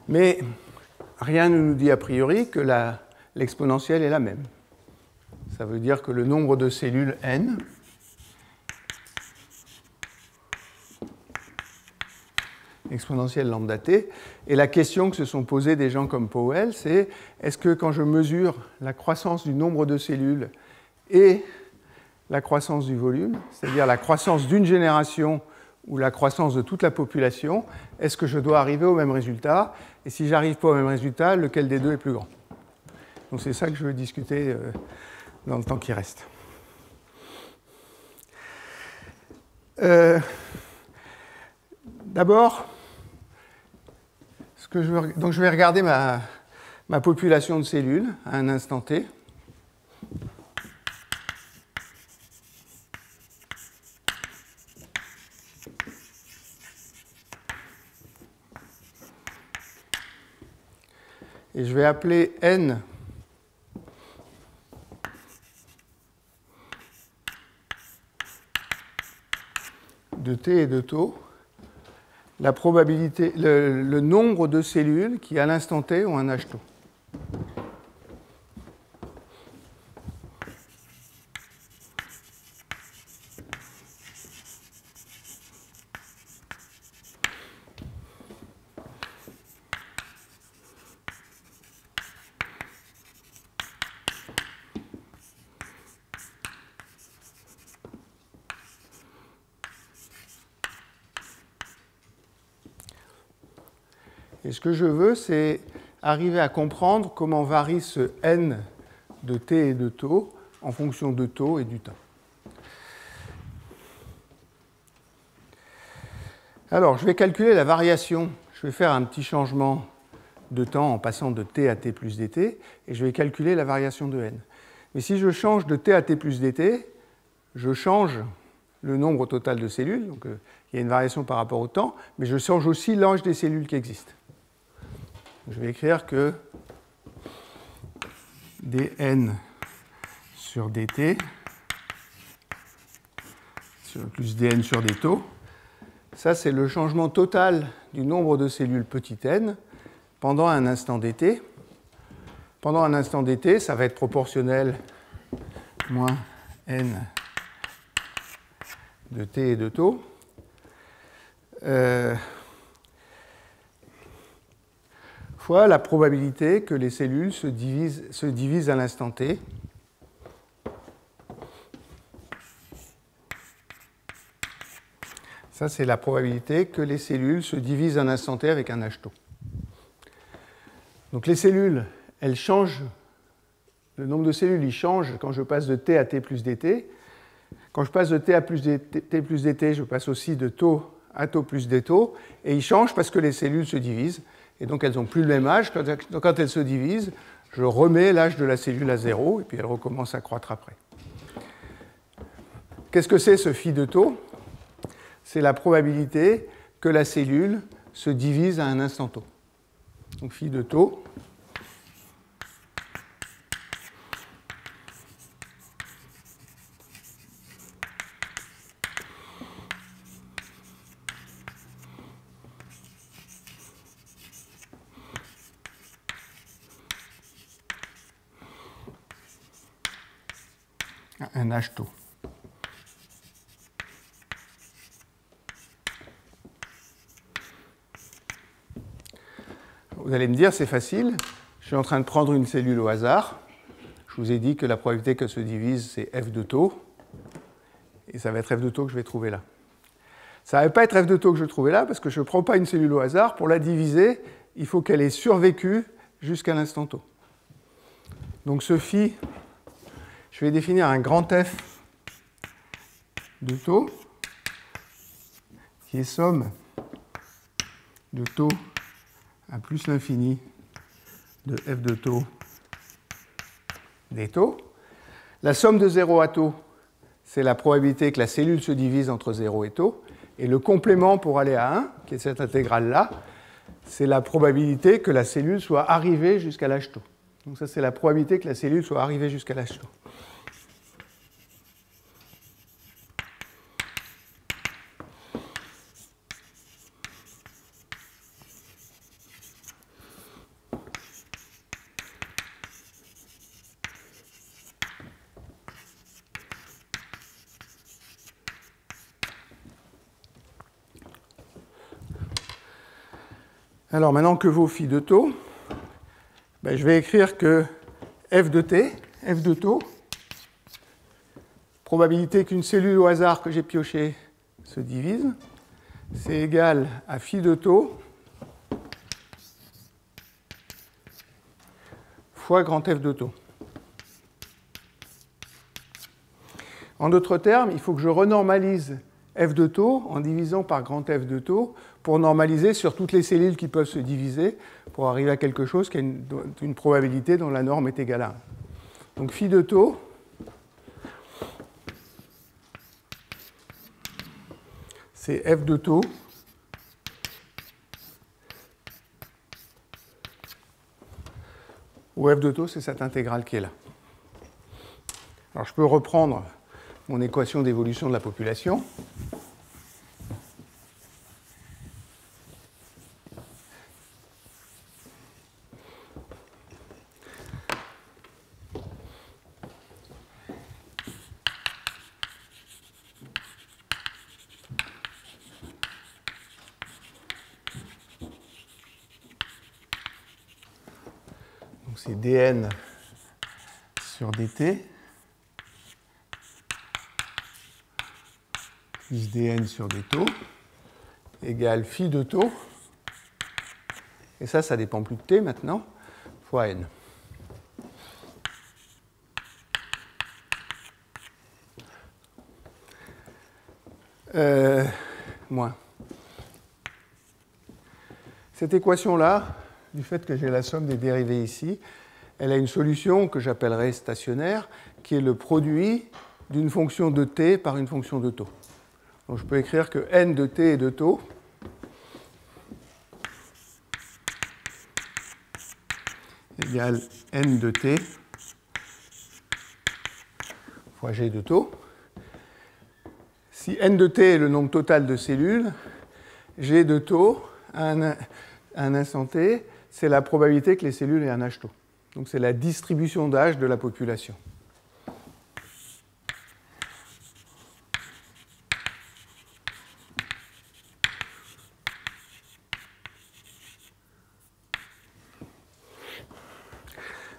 Mais rien ne nous dit a priori que l'exponentielle est la même. Ça veut dire que le nombre de cellules n exponentielle lambda t. Et la question que se sont posées des gens comme Powell, c'est est-ce que quand je mesure la croissance du nombre de cellules et la croissance du volume, c'est-à-dire la croissance d'une génération ou la croissance de toute la population, est-ce que je dois arriver au même résultat? Et si je n'arrive pas au même résultat, lequel des deux est plus grand? Donc c'est ça que je veux discuter dans le temps qui reste. D'abord, donc je vais regarder ma population de cellules à un instant t. Et je vais appeler n de t et de taux la probabilité, le nombre de cellules qui, à l'instant t, ont un H taux. Et ce que je veux, c'est arriver à comprendre comment varie ce n de t et de taux en fonction de taux et du temps. Alors, je vais calculer la variation. Je vais faire un petit changement de temps en passant de t à t plus dt, et je vais calculer la variation de n. Mais si je change de t à t plus dt, je change le nombre total de cellules, donc il y a une variation par rapport au temps, mais je change aussi l'âge des cellules qui existent. Je vais écrire que dn sur dt plus dn sur des taux, ça c'est le changement total du nombre de cellules petit n pendant un instant dt. Pendant un instant dt, ça va être proportionnel moins n de t et de taux. Fois la probabilité que les cellules se divisent à l'instant t. Ça, c'est la probabilité que les cellules se divisent à un instant t avec un H taux. Donc les cellules, elles changent, le nombre de cellules, il change quand je passe de t à t plus dt. Quand je passe de t à t plus dt, je passe aussi de taux à taux plus des taux, et il change parce que les cellules se divisent. Et donc, elles n'ont plus le même âge. Quand elles se divisent, je remets l'âge de la cellule à 0, et puis elle recommence à croître après. Qu'est-ce que c'est ce phi de taux? C'est la probabilité que la cellule se divise à un instant taux. Donc, phi de taux. Un H taux. Vous allez me dire, c'est facile, je suis en train de prendre une cellule au hasard. Je vous ai dit que la probabilité qu'elle se divise, c'est f de taux. Et ça va être f de taux que je vais trouver là. Ça ne va pas être f de taux que je vais trouver là, parce que je ne prends pas une cellule au hasard. Pour la diviser, il faut qu'elle ait survécu jusqu'à l'instant taux. Donc ce phi, je vais définir un grand F de taux, qui est somme de taux à plus l'infini de f de taux des taux. La somme de 0 à taux, c'est la probabilité que la cellule se divise entre 0 et taux. Et le complément pour aller à 1, qui est cette intégrale-là, c'est la probabilité que la cellule soit arrivée jusqu'à l'âge taux. Donc ça, c'est la probabilité que la cellule soit arrivée jusqu'à l'âge taux. Alors maintenant, que vaut phi de taux? Ben, je vais écrire que f de t, f de taux, probabilité qu'une cellule au hasard que j'ai piochée se divise, c'est égal à phi de taux fois grand F de taux. En d'autres termes, il faut que je renormalise F de taux en divisant par grand F de taux pour normaliser sur toutes les cellules qui peuvent se diviser pour arriver à quelque chose qui a une probabilité dont la norme est égale à 1. Donc phi de taux c'est F de taux où F de taux c'est cette intégrale qui est là. Alors je peux reprendre mon équation d'évolution de la population. Donc c'est dn sur dt plus dn sur des taux égale phi de taux, et ça dépend plus de t maintenant, fois n. Moins. Cette équation-là, du fait que j'ai la somme des dérivées ici, elle a une solution que j'appellerai stationnaire, qui est le produit d'une fonction de t par une fonction de taux. Donc je peux écrire que n de t et de taux égale n de t fois g de taux. Si n de t est le nombre total de cellules, g de taux à un instant t, c'est la probabilité que les cellules aient un âge taux. Donc c'est la distribution d'âge de la population.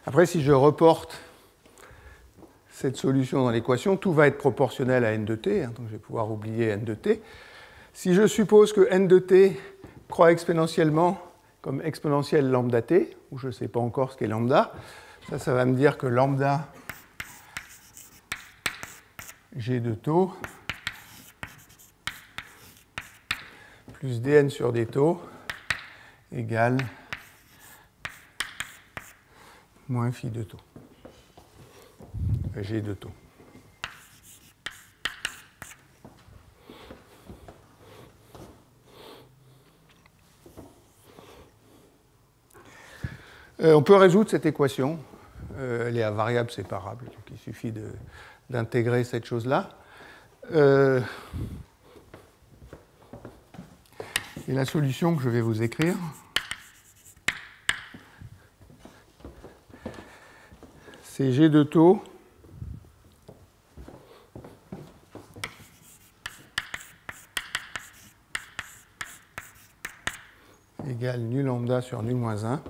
Après, si je reporte cette solution dans l'équation, tout va être proportionnel à n de t, donc je vais pouvoir oublier n de t. Si je suppose que n de t croît exponentiellement comme exponentielle lambda t, ou je ne sais pas encore ce qu'est lambda, ça va me dire que lambda g de taux plus dn sur des taux égale moins phi de taux, g de taux. On peut résoudre cette équation. Elle est à variable séparable, donc il suffit d'intégrer cette chose-là. Et la solution que je vais vous écrire, c'est g de taux égale nu lambda sur nu moins 1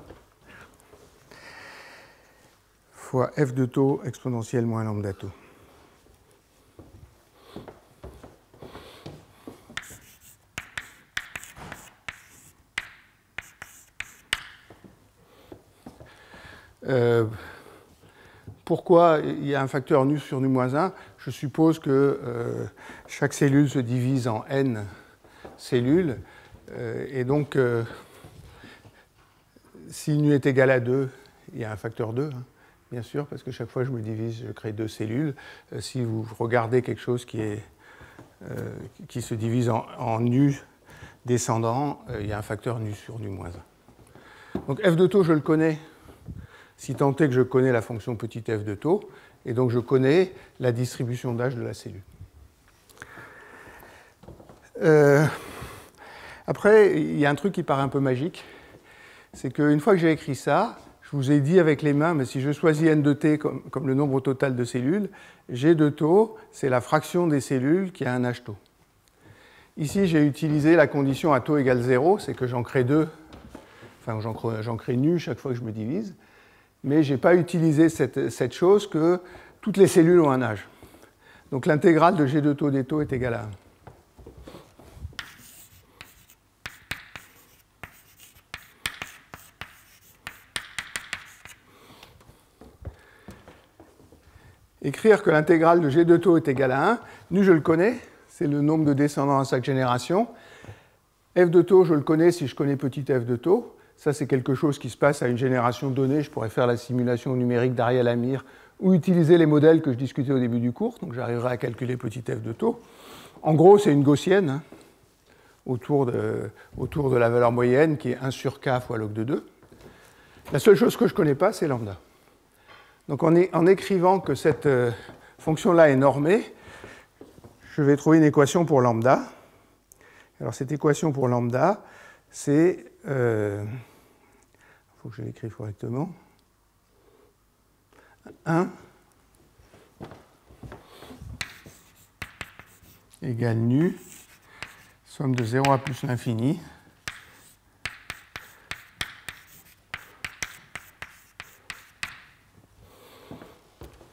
fois f de taux exponentielle moins lambda taux. Pourquoi il y a un facteur nu sur nu moins 1? Je suppose que chaque cellule se divise en n cellules, et donc si nu est égal à 2, il y a un facteur 2, hein, bien sûr, parce que chaque fois que je me divise, je crée 2 cellules. Si vous regardez quelque chose qui se divise en nu descendant, il y a un facteur nu sur nu moins 1. Donc f de taux, je le connais, si tant est que je connais la fonction petit f de taux, et donc je connais la distribution d'âge de la cellule. Après, il y a un truc qui paraît un peu magique, c'est qu'une fois que j'ai écrit ça, je vous ai dit avec les mains, mais si je choisis n de t comme le nombre total de cellules, g de taux, c'est la fraction des cellules qui a un âge taux. Ici, j'ai utilisé la condition à taux égale 0, c'est que j'en crée 2 enfin j'en crée nu chaque fois que je me divise, mais je n'ai pas utilisé cette chose que toutes les cellules ont un âge. Donc l'intégrale de G de taux des taux est égale à 1. Écrire que l'intégrale de G de taux est égale à 1, nu je le connais, c'est le nombre de descendants à chaque génération. F de taux, je le connais si je connais petit f de taux. Ça, c'est quelque chose qui se passe à une génération donnée. Je pourrais faire la simulation numérique d'Ariel Amir ou utiliser les modèles que je discutais au début du cours. Donc j'arriverai à calculer petit f de taux. En gros, c'est une gaussienne hein, autour de la valeur moyenne qui est 1 sur k fois log de 2. La seule chose que je ne connais pas, c'est lambda. Donc en écrivant que cette fonction-là est normée, je vais trouver une équation pour lambda. Alors cette équation pour lambda, c'est... il faut que je l'écrive correctement. 1 égale nu, somme de 0 à plus l'infini,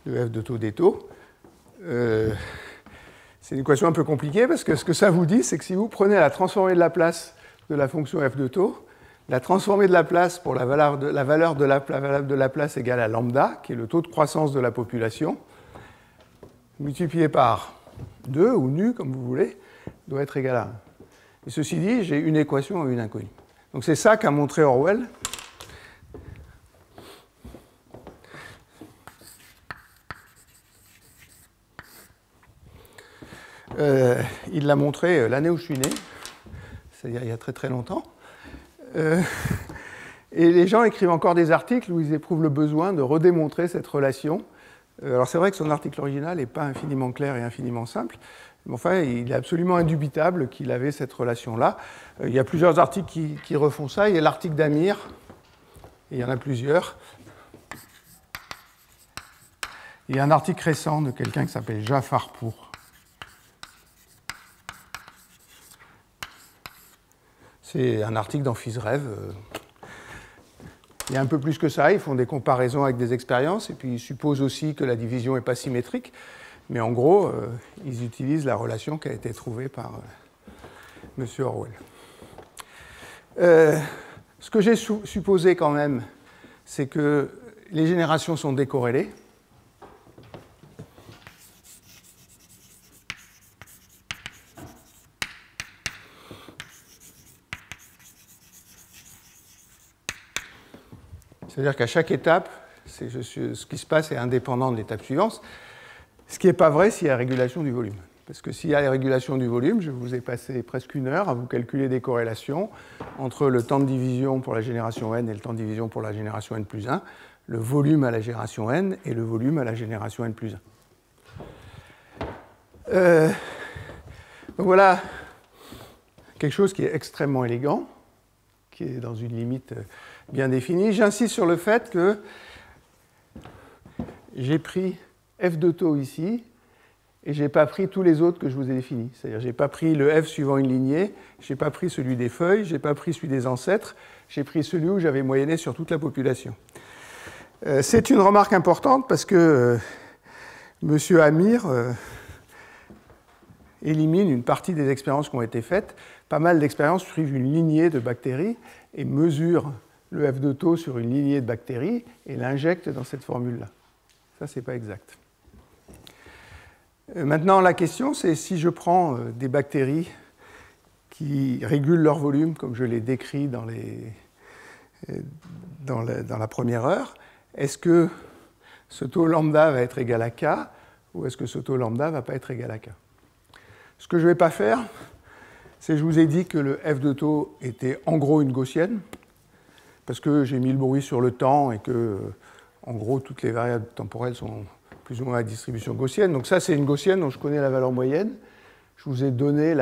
de f de taux des taux. C'est une équation un peu compliquée parce que ce que ça vous dit, c'est que si vous prenez la transformée de Laplace de la fonction f de taux, la transformée de Laplace pour la valeur de Laplace égale à lambda, qui est le taux de croissance de la population, multiplié par 2, ou nu, comme vous voulez, doit être égal à 1. Et ceci dit, j'ai une équation et une inconnue. Donc c'est ça qu'a montré Orwell. Il l'a montré l'année où je suis né, c'est-à-dire il y a très très longtemps. Et les gens écrivent encore des articles où ils éprouvent le besoin de redémontrer cette relation. Alors c'est vrai que son article original n'est pas infiniment clair et infiniment simple, mais enfin il est absolument indubitable qu'il avait cette relation-là. Il y a plusieurs articles qui refont ça. Il y a l'article d'Amir, et il y en a plusieurs. Il y a un article récent de quelqu'un qui s'appelle Jafarpour. C'est un article dans PhysRev. Il y a un peu plus que ça. Ils font des comparaisons avec des expériences et puis ils supposent aussi que la division n'est pas symétrique. Mais en gros, ils utilisent la relation qui a été trouvée par M. Orwell. Ce que j'ai supposé quand même, c'est que les générations sont décorrélées. C'est-à-dire qu'à chaque étape, ce qui se passe est indépendant de l'étape suivante, ce qui n'est pas vrai s'il y a régulation du volume. Parce que s'il y a la régulation du volume, je vous ai passé presque 1 heure à vous calculer des corrélations entre le temps de division pour la génération n et le temps de division pour la génération n plus 1, le volume à la génération n et le volume à la génération n plus 1. Donc voilà quelque chose qui est extrêmement élégant, qui est dans une limite bien définie. J'insiste sur le fait que j'ai pris f de taux ici et je n'ai pas pris tous les autres que je vous ai définis. C'est-à-dire je n'ai pas pris le f suivant une lignée, je n'ai pas pris celui des feuilles, je n'ai pas pris celui des ancêtres, j'ai pris celui où j'avais moyenné sur toute la population. C'est une remarque importante parce que M. Amir élimine une partie des expériences qui ont été faites. Pas mal d'expériences suivent une lignée de bactéries et mesurent le f de taux sur une lignée de bactéries et l'injectent dans cette formule-là. Ça, ce n'est pas exact. Maintenant, la question, c'est si je prends des bactéries qui régulent leur volume, comme je l'ai décrit dans la première heure, est-ce que ce taux lambda va être égal à k ou est-ce que ce taux lambda ne va pas être égal à k? Ce que je ne vais pas faire, c'est je vous ai dit que le f de taux était en gros une gaussienne, parce que j'ai mis le bruit sur le temps et que, en gros, toutes les variables temporelles sont plus ou moins à distribution gaussienne. Donc ça, c'est une gaussienne dont je connais la valeur moyenne. Je vous ai donné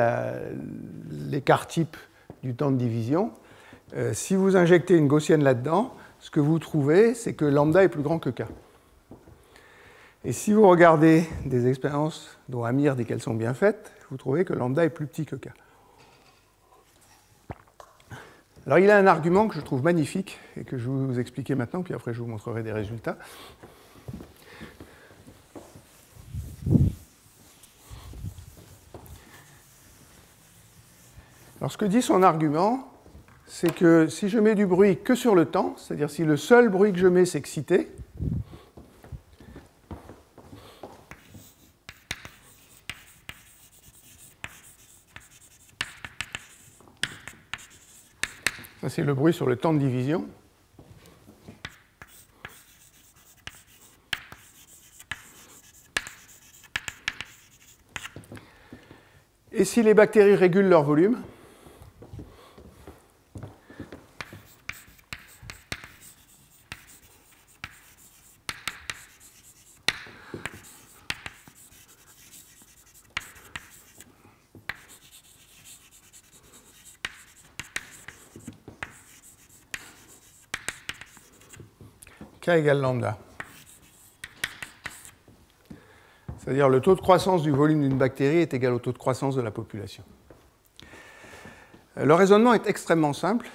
l'écart type du temps de division. Si vous injectez une gaussienne là-dedans, ce que vous trouvez, c'est que lambda est plus grand que k. Et si vous regardez des expériences dont Amir dit qu'elles sont bien faites, vous trouvez que lambda est plus petit que k. Alors il a un argument que je trouve magnifique et que je vais vous expliquer maintenant, puis après je vous montrerai des résultats. Alors ce que dit son argument, c'est que si je mets du bruit que sur le temps, c'est-à-dire si le seul bruit que je mets c'est excité, ça c'est le bruit sur le temps de division, et si les bactéries régulent leur volume, K égale lambda. C'est-à-dire le taux de croissance du volume d'une bactérie est égal au taux de croissance de la population. Le raisonnement est extrêmement simple.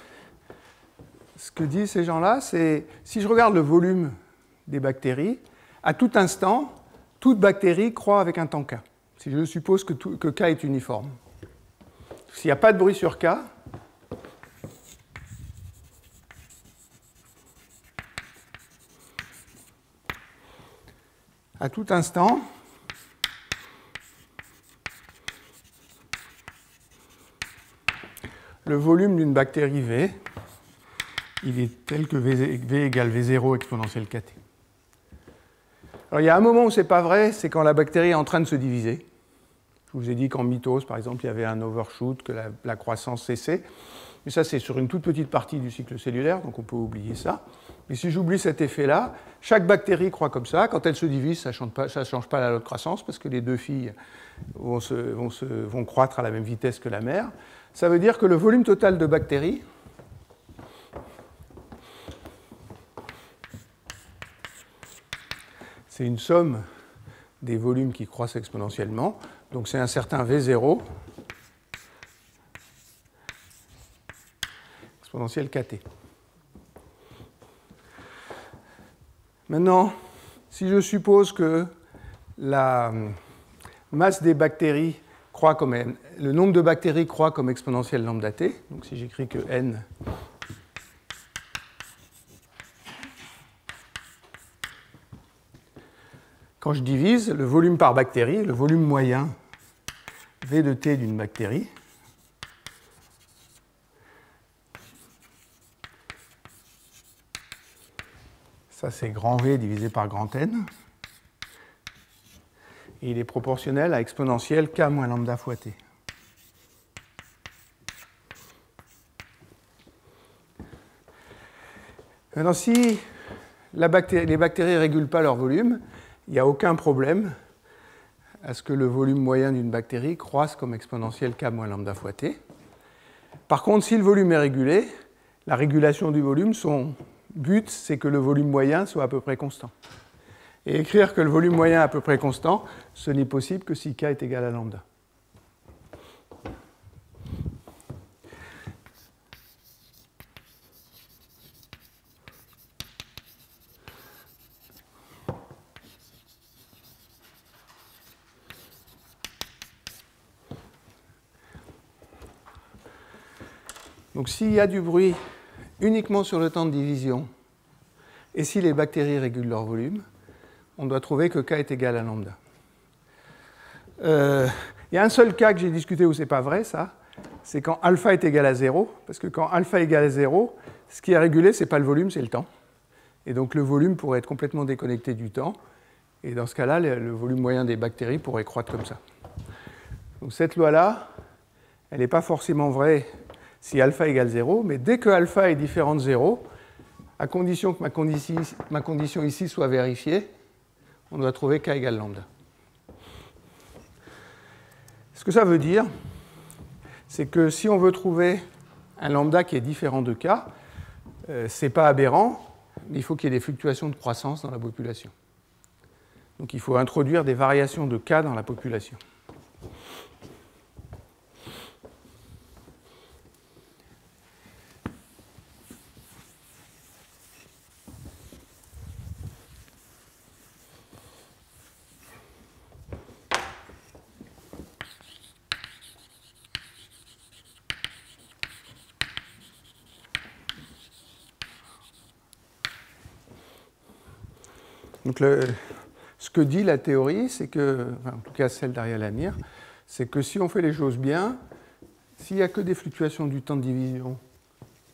Ce que disent ces gens-là, c'est si je regarde le volume des bactéries, à tout instant, toute bactérie croît avec un temps K. Si je suppose que K est uniforme. S'il n'y a pas de bruit sur K, à tout instant, le volume d'une bactérie V, il est tel que V égale V0 exponentielle KT. Alors il y a un moment où ce n'est pas vrai, c'est quand la bactérie est en train de se diviser. Je vous ai dit qu'en mitose, par exemple, il y avait un overshoot, que la croissance cessait. Mais ça, c'est sur une toute petite partie du cycle cellulaire, donc on peut oublier ça. Mais si j'oublie cet effet-là, chaque bactérie croît comme ça. Quand elle se divise, ça ne change pas la loi de croissance, parce que les deux filles vont croître à la même vitesse que la mère. Ça veut dire que le volume total de bactéries c'est une somme des volumes qui croissent exponentiellement. Donc c'est un certain V0 exponentielle KT. Maintenant, si je suppose que la masse des bactéries croît comme n, le nombre de bactéries croît comme exponentielle lambda t, donc si j'écris que n quand je divise le volume par bactérie, le volume moyen V de t d'une bactérie, ça c'est grand V divisé par grand N, et il est proportionnel à exponentielle K moins lambda fois T. Maintenant, si les bactéries ne régulent pas leur volume, il n'y a aucun problème à ce que le volume moyen d'une bactérie croisse comme exponentielle K moins lambda fois T. Par contre, si le volume est régulé, la régulation du volume, son but, c'est que le volume moyen soit à peu près constant. Et écrire que le volume moyen est à peu près constant, ce n'est possible que si K est égal à lambda. Donc s'il y a du bruit uniquement sur le temps de division, et si les bactéries régulent leur volume, on doit trouver que K est égal à lambda. Il y a un seul cas que j'ai discuté où ce n'est pas vrai, ça, c'est quand alpha est égal à 0, parce que quand alpha est égal à 0, ce qui est régulé, ce n'est pas le volume, c'est le temps. Et donc le volume pourrait être complètement déconnecté du temps, et dans ce cas-là, le volume moyen des bactéries pourrait croître comme ça. Donc cette loi-là, elle n'est pas forcément vraie si alpha égale 0, mais dès que alpha est différent de 0, à condition que ma condition ici soit vérifiée, on doit trouver K égale lambda. Ce que ça veut dire, c'est que si on veut trouver un lambda qui est différent de K, ce n'est pas aberrant, mais il faut qu'il y ait des fluctuations de croissance dans la population. Donc il faut introduire des variations de K dans la population. Donc ce que dit la théorie, c'est que, enfin, en tout cas celle d'Ariel Amir, c'est que si on fait les choses bien, s'il n'y a que des fluctuations du temps de division,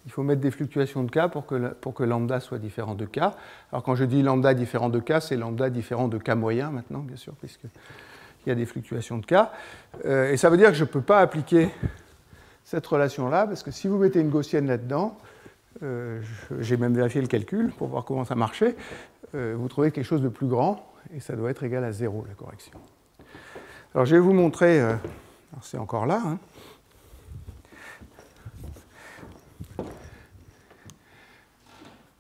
il faut mettre des fluctuations de k pour que lambda soit différent de k. Alors quand je dis lambda différent de k, c'est lambda différent de k moyen maintenant, bien sûr, puisqu'il y a des fluctuations de k. Et ça veut dire que je ne peux pas appliquer cette relation-là, parce que si vous mettez une gaussienne là-dedans, j'ai même vérifié le calcul pour voir comment ça marchait, vous trouvez quelque chose de plus grand, et ça doit être égal à 0, la correction. Alors je vais vous montrer, c'est encore là, hein.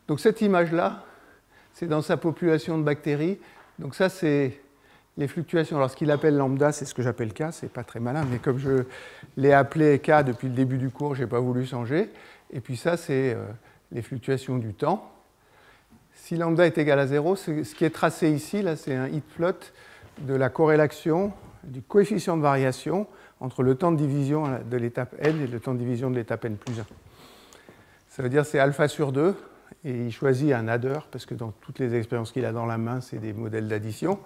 Donc cette image-là, c'est dans sa population de bactéries. Donc ça, c'est les fluctuations. Alors ce qu'il appelle lambda, c'est ce que j'appelle k, c'est pas très malin, mais comme je l'ai appelé k depuis le début du cours, je n'ai pas voulu changer. Et puis ça, c'est les fluctuations du temps. Si lambda est égal à 0, ce qui est tracé ici, là, c'est un heat plot de la corrélation du coefficient de variation entre le temps de division de l'étape n et le temps de division de l'étape n plus 1. Ça veut dire que c'est alpha sur 2. Et il choisit un adder, parce que dans toutes les expériences qu'il a dans la main, c'est des modèles d'addition.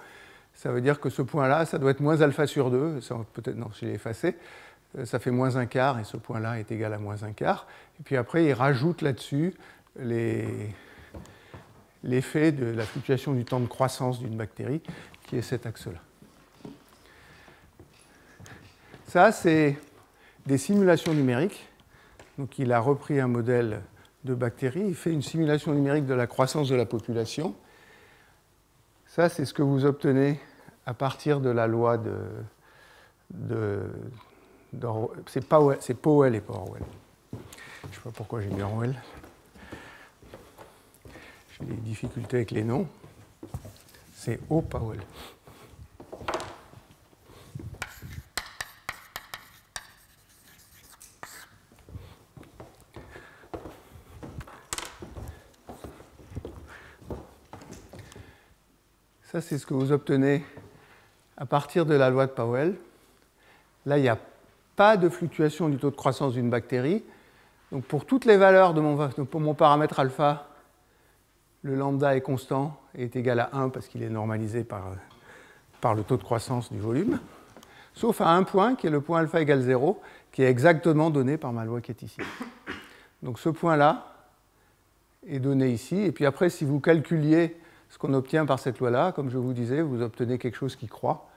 Ça veut dire que ce point-là, ça doit être moins alpha sur 2. Peut-être, non, je l'ai effacé. Ça fait moins un quart, et ce point-là est égal à moins un quart. Et puis après, il rajoute là-dessus l'effet de la fluctuation du temps de croissance d'une bactérie, qui est cet axe-là. Ça, c'est des simulations numériques. Donc il a repris un modèle de bactéries, il fait une simulation numérique de la croissance de la population. Ça, c'est ce que vous obtenez à partir de la loi c'est Powell et pas Orwell. Je ne sais pas pourquoi j'ai mis Orwell. J'ai des difficultés avec les noms. C'est O. Powell. Ça, c'est ce que vous obtenez à partir de la loi de Powell. Là, il n'y a pas de fluctuation du taux de croissance d'une bactérie. Donc, pour toutes les valeurs pour mon paramètre alpha, le lambda est constant et est égal à 1 parce qu'il est normalisé par le taux de croissance du volume, sauf à un point qui est le point alpha égale 0, qui est exactement donné par ma loi qui est ici. Donc, ce point-là est donné ici. Et puis après, si vous calculiez ce qu'on obtient par cette loi-là, comme je vous disais, vous obtenez quelque chose qui croît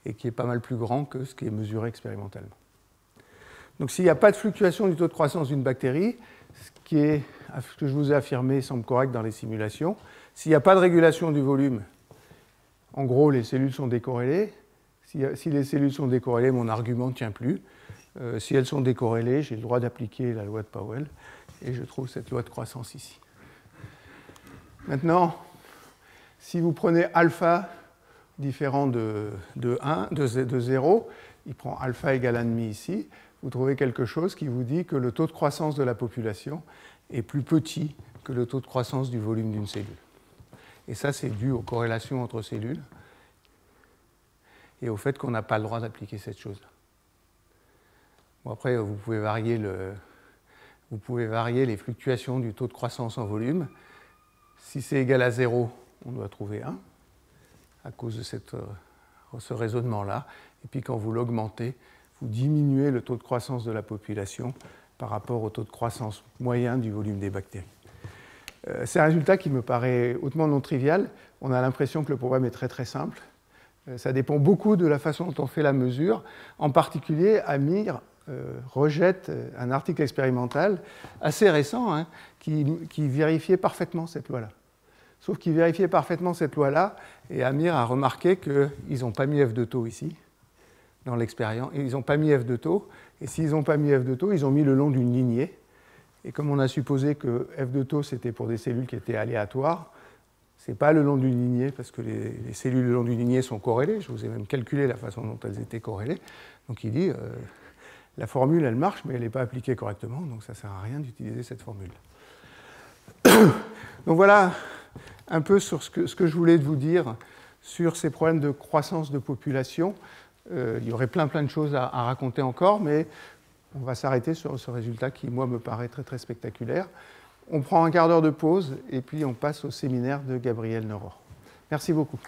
et qui est pas mal plus grand que ce qui est mesuré expérimentalement. Donc s'il n'y a pas de fluctuation du taux de croissance d'une bactérie, ce que je vous ai affirmé semble correct dans les simulations, s'il n'y a pas de régulation du volume, en gros, les cellules sont décorrélées. Si les cellules sont décorrélées, mon argument ne tient plus. Si elles sont décorrélées, j'ai le droit d'appliquer la loi de Powell, et je trouve cette loi de croissance ici. Maintenant, si vous prenez alpha différent de 0, il prend alpha égale 1,5 ici, vous trouvez quelque chose qui vous dit que le taux de croissance de la population est plus petit que le taux de croissance du volume d'une cellule. Et ça, c'est dû aux corrélations entre cellules et au fait qu'on n'a pas le droit d'appliquer cette chose-là. Bon, après, vous pouvez varier les fluctuations du taux de croissance en volume. Si c'est égal à 0, on doit trouver 1 à cause de ce raisonnement-là. Et puis quand vous l'augmentez, vous diminuez le taux de croissance de la population par rapport au taux de croissance moyen du volume des bactéries. C'est un résultat qui me paraît hautement non trivial. On a l'impression que le problème est très très simple. Ça dépend beaucoup de la façon dont on fait la mesure. En particulier, Amir rejette un article expérimental assez récent, hein, qui vérifiait parfaitement cette loi-là. Sauf qu'il vérifiait parfaitement cette loi-là, et Amir a remarqué qu'ils n'ont pas mis f de taux ici, dans l'expérience. Ils n'ont pas mis f de taux, et s'ils n'ont pas mis f de taux, ils ont mis le long d'une lignée. Et comme on a supposé que f de taux, c'était pour des cellules qui étaient aléatoires, ce n'est pas le long d'une lignée, parce que les cellules le long d'une lignée sont corrélées. Je vous ai même calculé la façon dont elles étaient corrélées. Donc il dit, la formule, elle marche, mais elle n'est pas appliquée correctement, donc ça ne sert à rien d'utiliser cette formule. Donc voilà un peu sur ce que je voulais vous dire sur ces problèmes de croissance de population. Il y aurait plein de choses à raconter encore, mais on va s'arrêter sur ce résultat qui, moi, me paraît très, très spectaculaire. On prend un quart d'heure de pause et puis on passe au séminaire de Gabriel Neuror. Merci beaucoup.